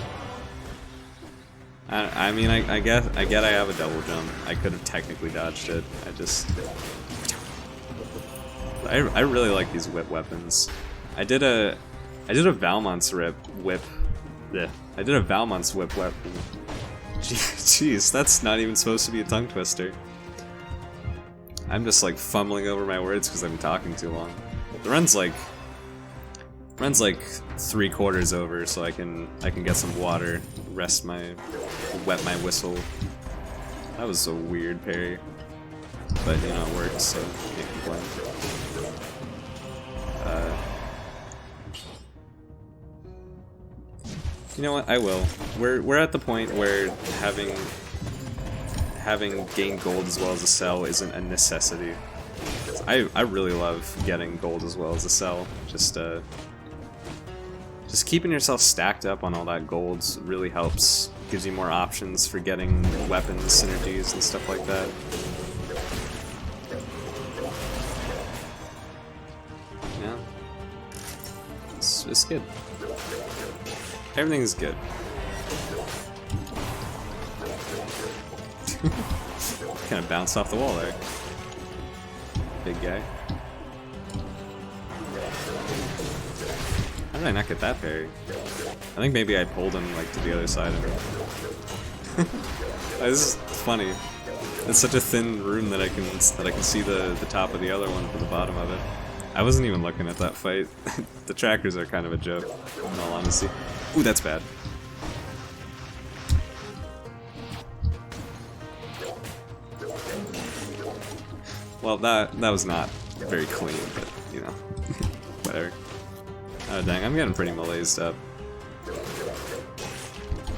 I mean, I get I have a double jump. I could have technically dodged it. I really like these whip weapons. I did a Valmont's whip. Yeah, I did a Valmont's whip weapon. Jeez, that's not even supposed to be a tongue twister. I'm just like fumbling over my words because I'm talking too long. The run's like 3/4 over, so I can get some water, wet my whistle. That was a weird parry, but you know it worked, so can't complain. You know what? I will. We're at the point where having gained gold as well as a cell isn't a necessity. I really love getting gold as well as a cell. Just keeping yourself stacked up on all that gold really helps. Gives you more options for getting weapons, synergies, and stuff like that. Yeah. It's good. Everything's good. Kind of bounced off the wall there. Big guy. How did I not get that parry? I think maybe I pulled him like to the other side of it. This is funny. It's such a thin room that I can see the top of the other one from the bottom of it. I wasn't even looking at that fight. The trackers are kind of a joke, in all honesty. Ooh, that's bad. Well, that was not very clean, but you know, whatever. Oh dang, I'm getting pretty malaised up.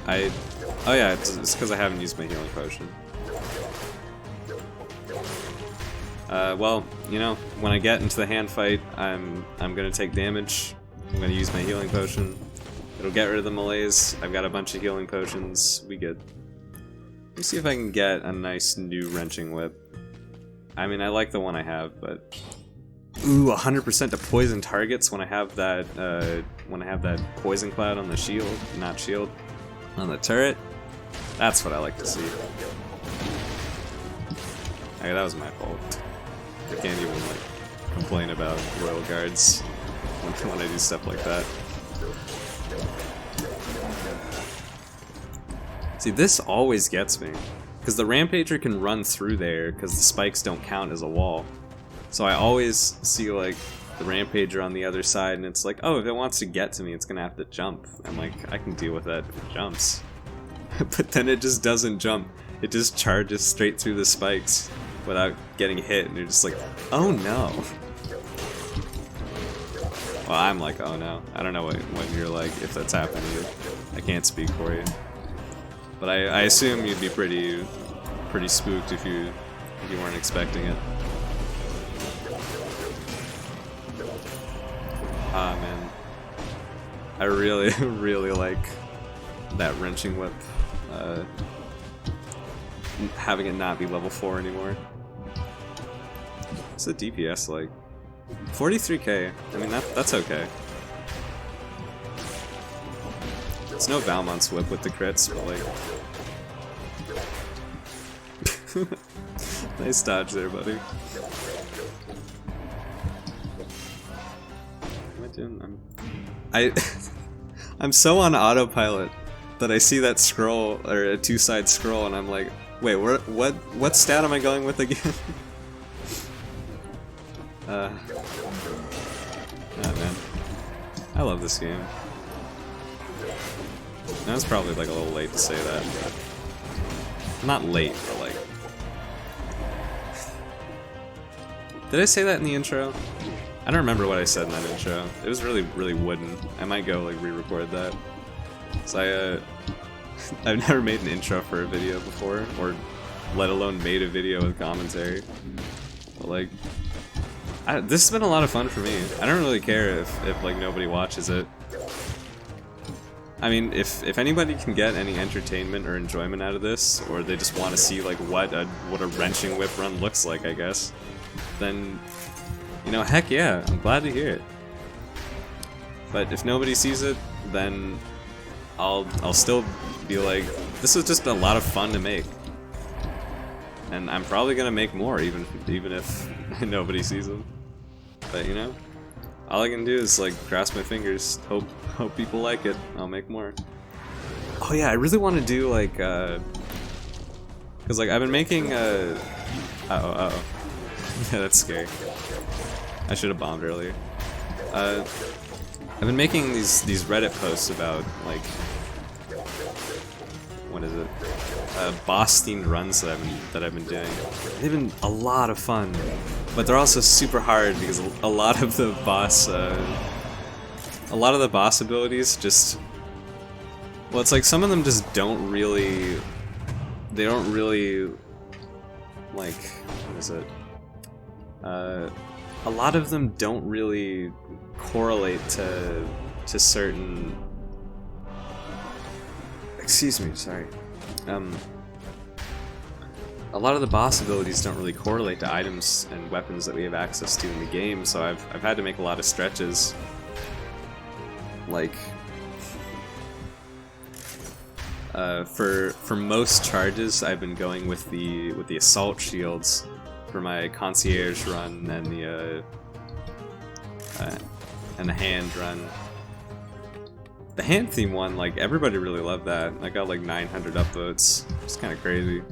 Oh yeah, it's because I haven't used my healing potion. Well, you know, when I get into the hand fight, I'm gonna take damage. I'm gonna use my healing potion. It'll get rid of the malaise. I've got a bunch of healing potions. We good. Let me see if I can get a nice new wrenching whip. I mean, I like the one I have, but ooh, 100% to poison targets when I have that poison cloud on the shield, not shield, on the turret. That's what I like to see. Okay, that was my fault. I can't even like complain about Royal Guards when I do stuff like that. See, this always gets me, because the Rampager can run through there because the spikes don't count as a wall. So I always see like the Rampager on the other side, and it's like, oh, if it wants to get to me, it's gonna have to jump. I'm like, I can deal with that if it jumps. But then it just doesn't jump. It just charges straight through the spikes without getting hit, and you're just like, oh no. Well, I'm like, oh no. I don't know what you're like, if that's happened to you. I can't speak for you. But I assume you'd be pretty spooked if you weren't expecting it. Ah man, I really really like that wrenching whip. Having it not be level 4 anymore. What's the DPS like? 43k. I mean that's okay. It's no Valmont's whip with the crits, but like... Nice dodge there, buddy. What am I doing? I'm so on autopilot that I see that scroll, or a two-side scroll, and I'm like, wait, what stat am I going with again? Oh man. I love this game. That was probably like a little late to say that. Not late, but like... Did I say that in the intro? I don't remember what I said in that intro. It was really, really wooden. I might go like re-record that. So I've never made an intro for a video before, or let alone made a video with commentary. But like, this has been a lot of fun for me. I don't really care if like nobody watches it. I mean, if anybody can get any entertainment or enjoyment out of this, or they just want to see like what a wrenching whip run looks like, I guess, then, you know, heck yeah, I'm glad to hear it. But if nobody sees it, then I'll still be like, this was just a lot of fun to make, and I'm probably gonna make more even if nobody sees them. But you know, all I can do is like cross my fingers, hope people like it. I'll make more. Oh yeah, I really want to do like cause like I've been making yeah, that's scary. I should have bombed earlier. I've been making these Reddit posts about like, what is it? Boss themed runs that I've been doing. They've been a lot of fun, but they're also super hard because a lot of the boss abilities just, well, it's like some of them just don't really like, what is it? A lot of them don't really correlate to certain, excuse me, sorry. A lot of the boss abilities don't really correlate to items and weapons that we have access to in the game, so I've had to make a lot of stretches. Like, for most charges, I've been going with the assault shields for my concierge run and the hand run. The hand theme one, like, everybody really loved that. I got like 900 upvotes. It's kind of crazy.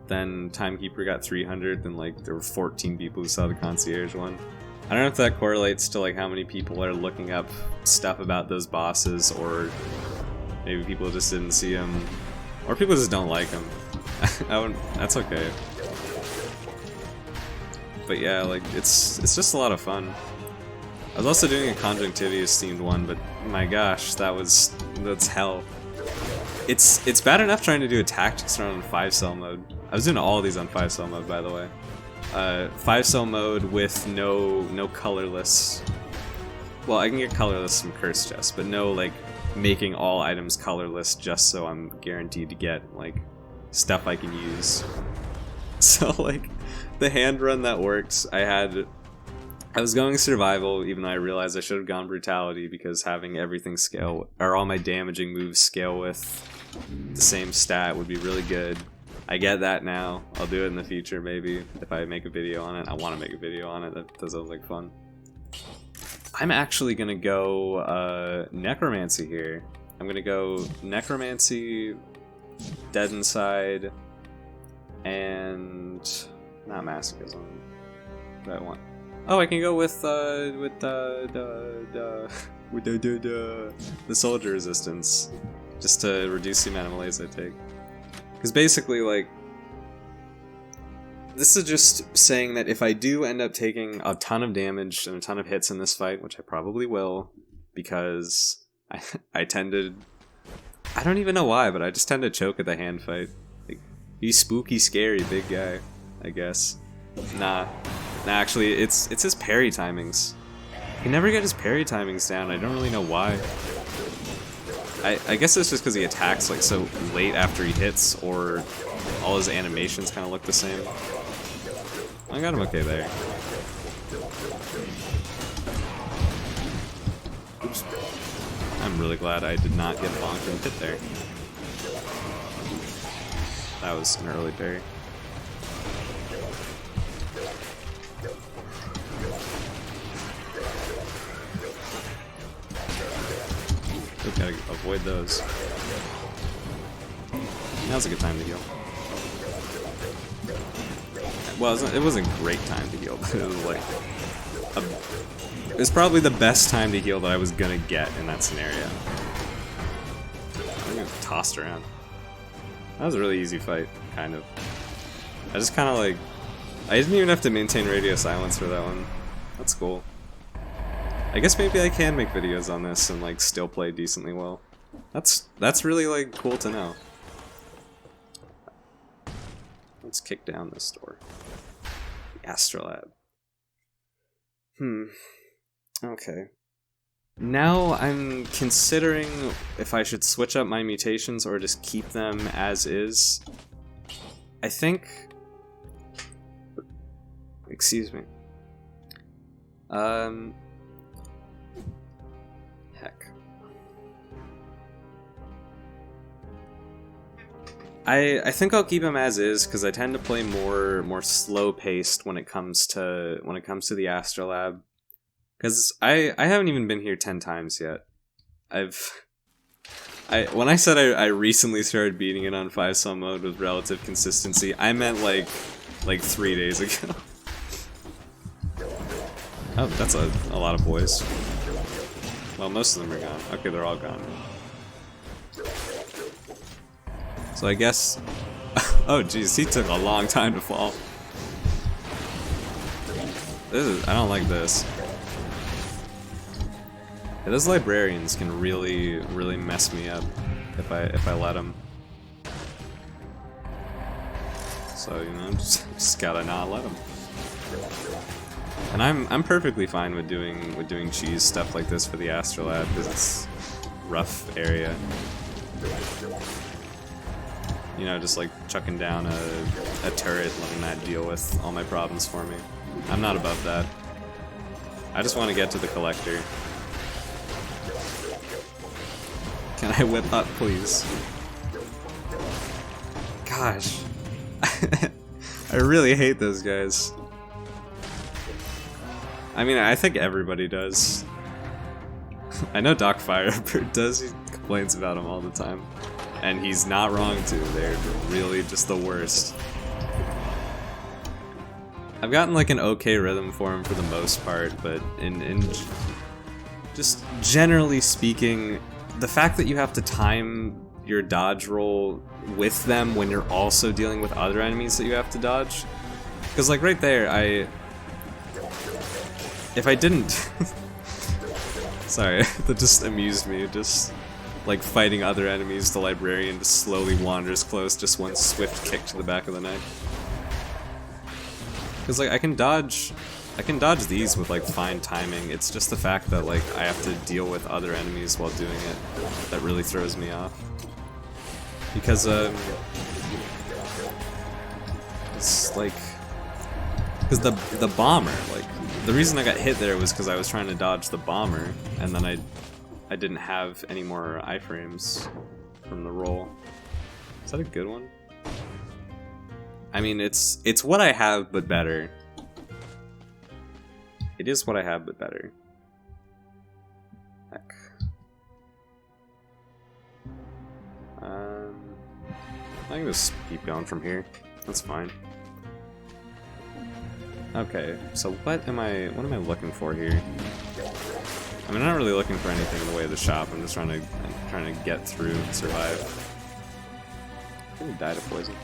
Then Timekeeper got 300, and like there were 14 people who saw the concierge one. I don't know if that correlates to like how many people are looking up stuff about those bosses, or maybe people just didn't see them, or people just don't like them. That's okay. But yeah, like it's just a lot of fun. I was also doing a Conjunctivius themed one, but my gosh, that's hell. It's bad enough trying to do a tactics run on 5-cell mode. I was doing all of these on 5-cell mode, by the way. 5-cell mode with no colorless. Well, I can get colorless from Curse Chest, but no like making all items colorless just so I'm guaranteed to get like stuff I can use. So like the hand run that works, I had I was going survival, even though I realized I should have gone brutality, because having everything scale, or all my damaging moves scale with the same stat would be really good. I get that now. I'll do it in the future, maybe, if I make a video on it. I want to make a video on it. That sounds like fun. I'm actually going to go Necromancy here. I'm going to go Necromancy, Dead Inside, and not Masochism. That one. Oh, I can go with the Soldier Resistance, just to reduce the amount of malaise I take. Because basically, like, this is just saying that if I do end up taking a ton of damage and a ton of hits in this fight, which I probably will, because I tend to, I don't even know why, but I just tend to choke at the hand fight. Like, he's spooky, scary, big guy, I guess. Nah, actually, it's his parry timings. He can never get his parry timings down. I don't really know why. I guess it's just because he attacks like so late after he hits, or all his animations kind of look the same. I got him okay there. Oops. I'm really glad I did not get bonked and hit there. That was an early parry. Gotta avoid those. Now's a good time to heal. Well, it wasn't a great time to heal, but it was like it was probably the best time to heal that I was gonna get in that scenario. I'm gonna tossed around. That was a really easy fight, kind of. I just kind of like, I didn't even have to maintain radio silence for that one. That's cool. I guess maybe I can make videos on this and like still play decently well. That's really like cool to know. Let's kick down this door. The Astrolab. Okay. Now I'm considering if I should switch up my mutations or just keep them as is. I think... Excuse me. Heck. I think I'll keep him as is because I tend to play more slow paced when it comes to the Astrolab. Because I haven't even been here 10 times yet. When I said I recently started beating it on 5-sum mode with relative consistency, I meant like 3 days ago. Oh, that's a lot of boys. Well, most of them are gone. Okay, they're all gone. So I guess... Oh geez, he took a long time to fall. I don't like this. Yeah, those librarians can really mess me up if I let them. So, you know, just gotta not let them. And I'm perfectly fine with doing cheese stuff like this for the Astrolab because it's rough area. You know, just like chucking down a turret, letting that deal with all my problems for me. I'm not above that. I just want to get to the collector. Can I whip up, please? Gosh. I really hate those guys. I mean, I think everybody does. I know Doc Firebird does, he complains about them all the time. And he's not wrong to, they're really just the worst. I've gotten like an okay rhythm for him for the most part, but in just generally speaking, the fact that you have to time your dodge roll with them when you're also dealing with other enemies that you have to dodge, because like right there, if I didn't, sorry, that just amused me, just like fighting other enemies, the librarian just slowly wanders close, just one swift kick to the back of the neck. Because like I can dodge these with like fine timing. It's just the fact that like I have to deal with other enemies while doing it that really throws me off. Because it's like Because the bomber, like, the reason I got hit there was because I was trying to dodge the bomber, and then I didn't have any more iframes from the roll. Is that a good one? I mean, it's what I have, but better. It is what I have, but better. Heck. I can just keep going from here. That's fine. Okay, so what am I looking for here? I mean, I'm not really looking for anything in the way of the shop. I'm just trying to get through, survive. Can you die to poison?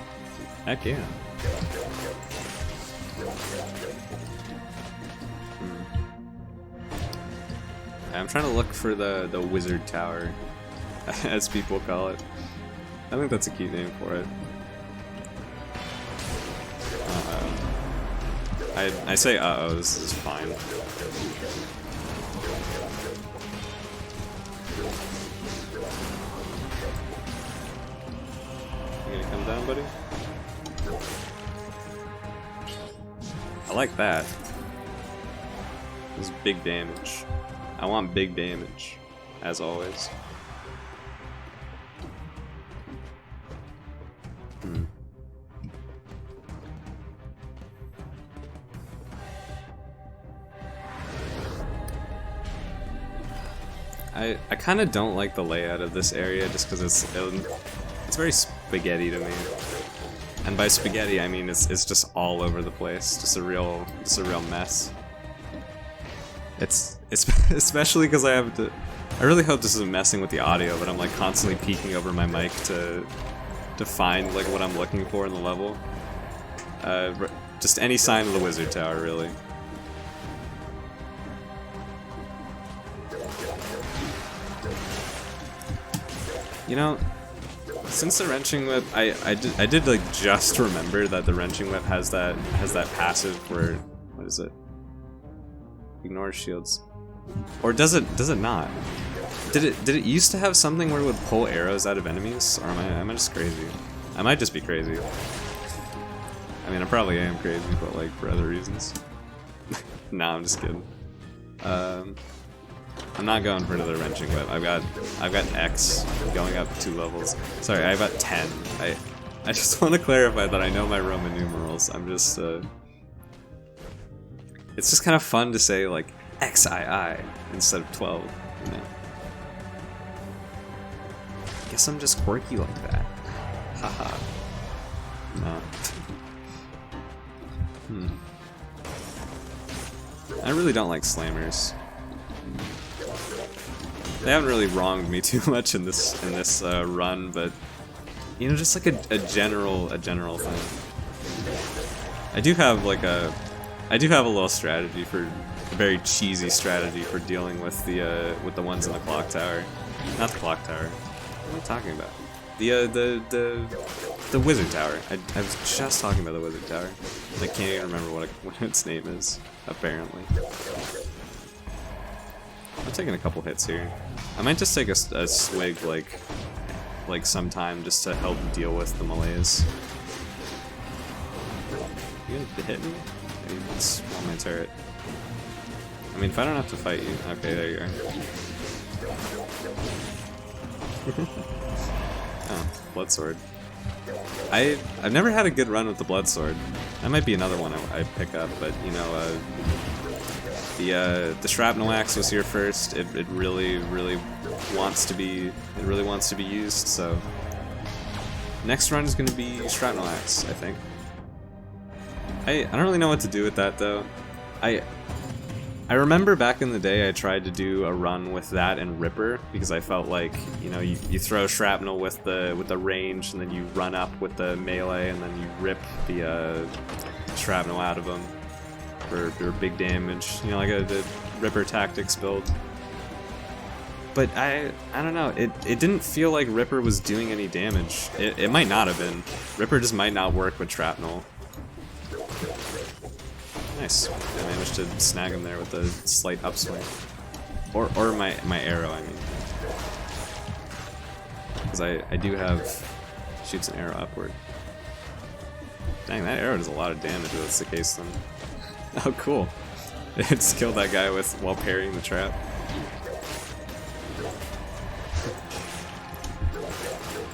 Heck yeah. I'm trying to look for the wizard tower, as people call it. I think that's a cute name for it. I say uh-oh, this is fine. You gonna come down, buddy? I like that. This is big damage. I want big damage, as always. I kind of don't like the layout of this area just because it's very spaghetti to me. And by spaghetti, I mean it's just all over the place, just a real mess. It's especially because I really hope this isn't messing with the audio, but I'm like constantly peeking over my mic to find like what I'm looking for in the level. Just any sign of the wizard tower, really. You know, since the wrenching whip, I did like just remember that the wrenching whip has that passive where, what is it? Ignore shields, or does it not? Did it used to have something where it would pull arrows out of enemies, or am I just crazy? I might just be crazy. I mean, I probably am crazy, but like for other reasons. Nah, I'm just kidding. I'm not going for another wrenching whip. I've got X going up 2 levels. Sorry, I've got 10. I just want to clarify that I know my Roman numerals. I'm just it's just kind of fun to say like XII instead of 12, you know. Guess I'm just quirky like that. Haha. No. I really don't like slammers. They haven't really wronged me too much in this run, but you know, just like a general thing. I do have a little strategy a very cheesy strategy for dealing with the ones in the clock tower. Not the clock tower. What am I talking about? The wizard tower. I was just talking about the wizard tower. I can't even remember what its name is. Apparently. I'm taking a couple hits here. I might just take a swig like sometime just to help deal with the malaise. You gonna hit me? Maybe it's on my turret. I mean, if I don't have to fight you, okay, there you are. Oh, blood sword. I've never had a good run with the blood sword. That might be another one I pick up, but you know, the shrapnel axe was here first. It really wants to be used. So next run is going to be shrapnel axe, I think. I don't really know what to do with that though. I remember back in the day I tried to do a run with that and Ripper because I felt like, you know, you throw shrapnel with the range and then you run up with the melee and then you rip the shrapnel out of them for big damage, you know, like the Ripper tactics build. But I don't know, it didn't feel like Ripper was doing any damage. It might not have been. Ripper just might not work with shrapnel. Nice. I managed to snag him there with a slight upswing. Or my arrow, I mean. Because I do have... shoots an arrow upward. Dang, that arrow does a lot of damage if that's the case then. Oh, cool. It's killed that guy while parrying the trap.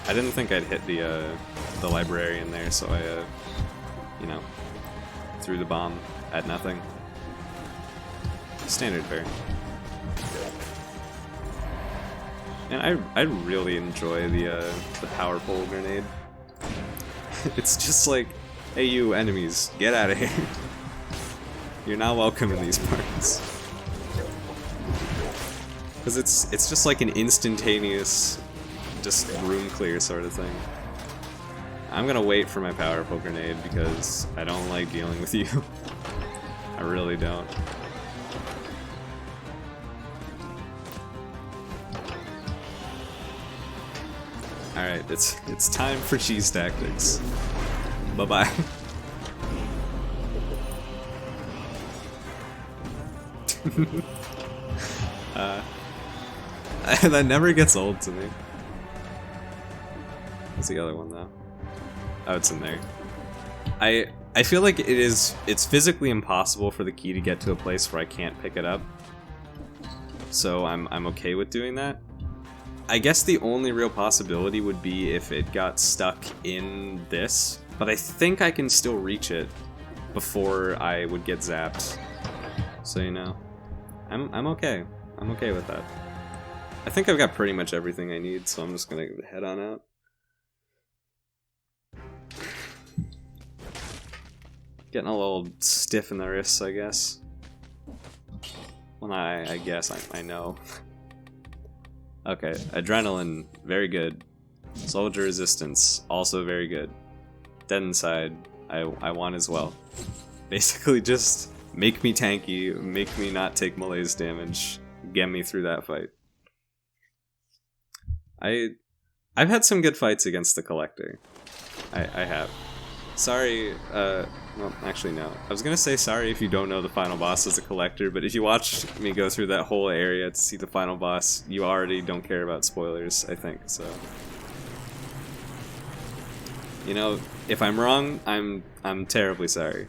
I didn't think I'd hit the librarian there, so I, you know, threw the bomb at nothing. Standard fare. And I really enjoy the power pole grenade. It's just like, hey you enemies, get out of here. You're not welcome in these parts. Because it's just like an instantaneous, just room clear sort of thing. I'm gonna wait for my power pole grenade because I don't like dealing with you. I really don't. Alright, it's time for cheese tactics. Bye-bye. That never gets old to me. What's the other one though? Oh, it's in there. I feel like it's physically impossible for the key to get to a place where I can't pick it up. So I'm okay with doing that. I guess the only real possibility would be if it got stuck in this, but I think I can still reach it before I would get zapped. So you know, I'm okay. I'm okay with that. I think I've got pretty much everything I need, so I'm just gonna head on out. Getting a little stiff in the wrists, I guess. Well, I guess, I know. Okay, adrenaline, very good. Soldier resistance, also very good. Dead Inside, I want as well. Basically just make me tanky, make me not take malaise damage, get me through that fight. I've had some good fights against the Collector. I have. Sorry, well, actually no. I was gonna say sorry if you don't know the final boss is a Collector, but if you watched me go through that whole area to see the final boss, you already don't care about spoilers, I think, so. You know, if I'm wrong, I'm terribly sorry.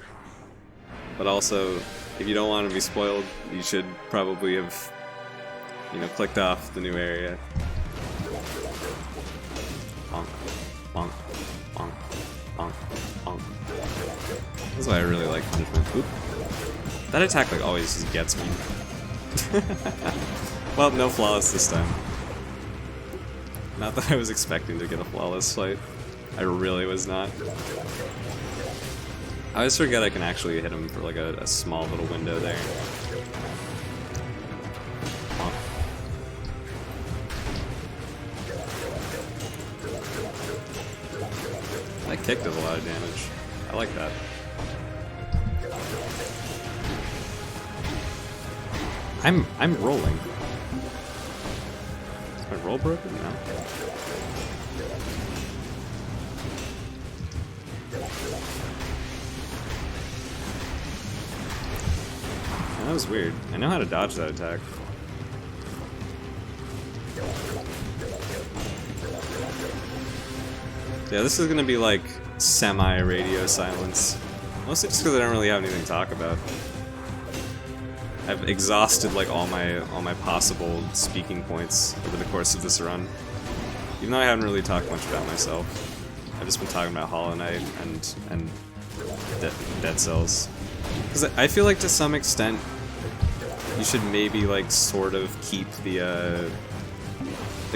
But also, if you don't want to be spoiled, you should probably have, you know, clicked off the new area. Bonk, bonk, bonk, bonk, bonk. That's why I really like punishment. Oop. That attack like always just gets me. Well, no flawless this time. Not that I was expecting to get a flawless fight. I really was not. I always forget I can actually hit him for like a small little window there. Bonk. That kick does a lot of damage. I like that. I'm rolling. Is my roll broken? No. That was weird. I know how to dodge that attack. Yeah, this is gonna be like semi-radio silence. Mostly just because I don't really have anything to talk about. I've exhausted like all my possible speaking points over the course of this run. Even though I haven't really talked much about myself. I've just been talking about Hollow Knight and Dead Cells. Because I feel like to some extent you should maybe like sort of keep the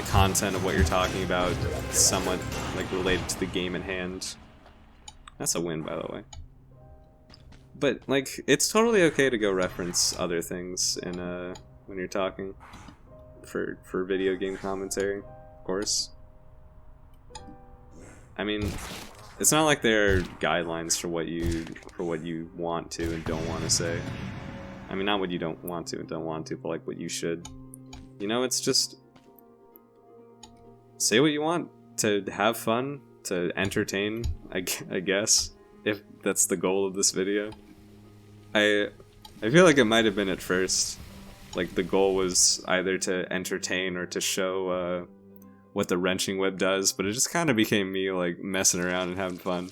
content of what you're talking about somewhat like related to the game in hand. That's a win, by the way. But like, it's totally okay to go reference other things in when you're talking for video game commentary, of course. I mean, it's not like there are guidelines for what you want to and don't want to say. I mean, not what you don't want to and don't want to, but like what you should. You know, it's just say what you want to have fun, to entertain, I guess, if that's the goal of this video. I feel like it might have been at first. Like, the goal was either to entertain or to show what the wrenching whip does, but it just kind of became me, like, messing around and having fun.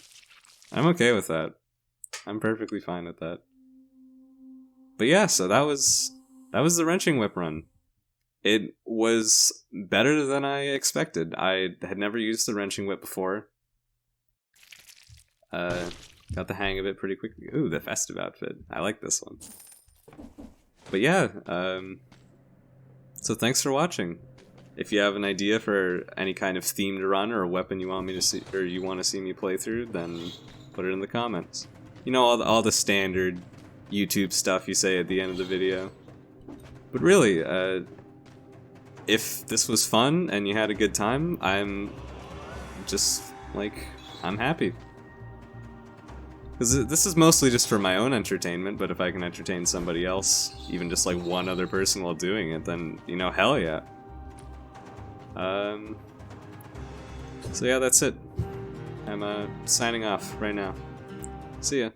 I'm okay with that. I'm perfectly fine with that. But yeah, so that was the wrenching whip run. It was better than I expected. I had never used the wrenching whip before. Got the hang of it pretty quickly. Ooh, the festive outfit. I like this one. But yeah, so thanks for watching. If you have an idea for any kind of themed run or a weapon you want me to see, or you want to see me play through, then put it in the comments. You know, all the standard YouTube stuff you say at the end of the video. But really, if this was fun and you had a good time, I'm just, like, I'm happy. Because this is mostly just for my own entertainment, but if I can entertain somebody else, even just like one other person while doing it, then, you know, hell yeah. So yeah, that's it. I'm signing off right now. See ya.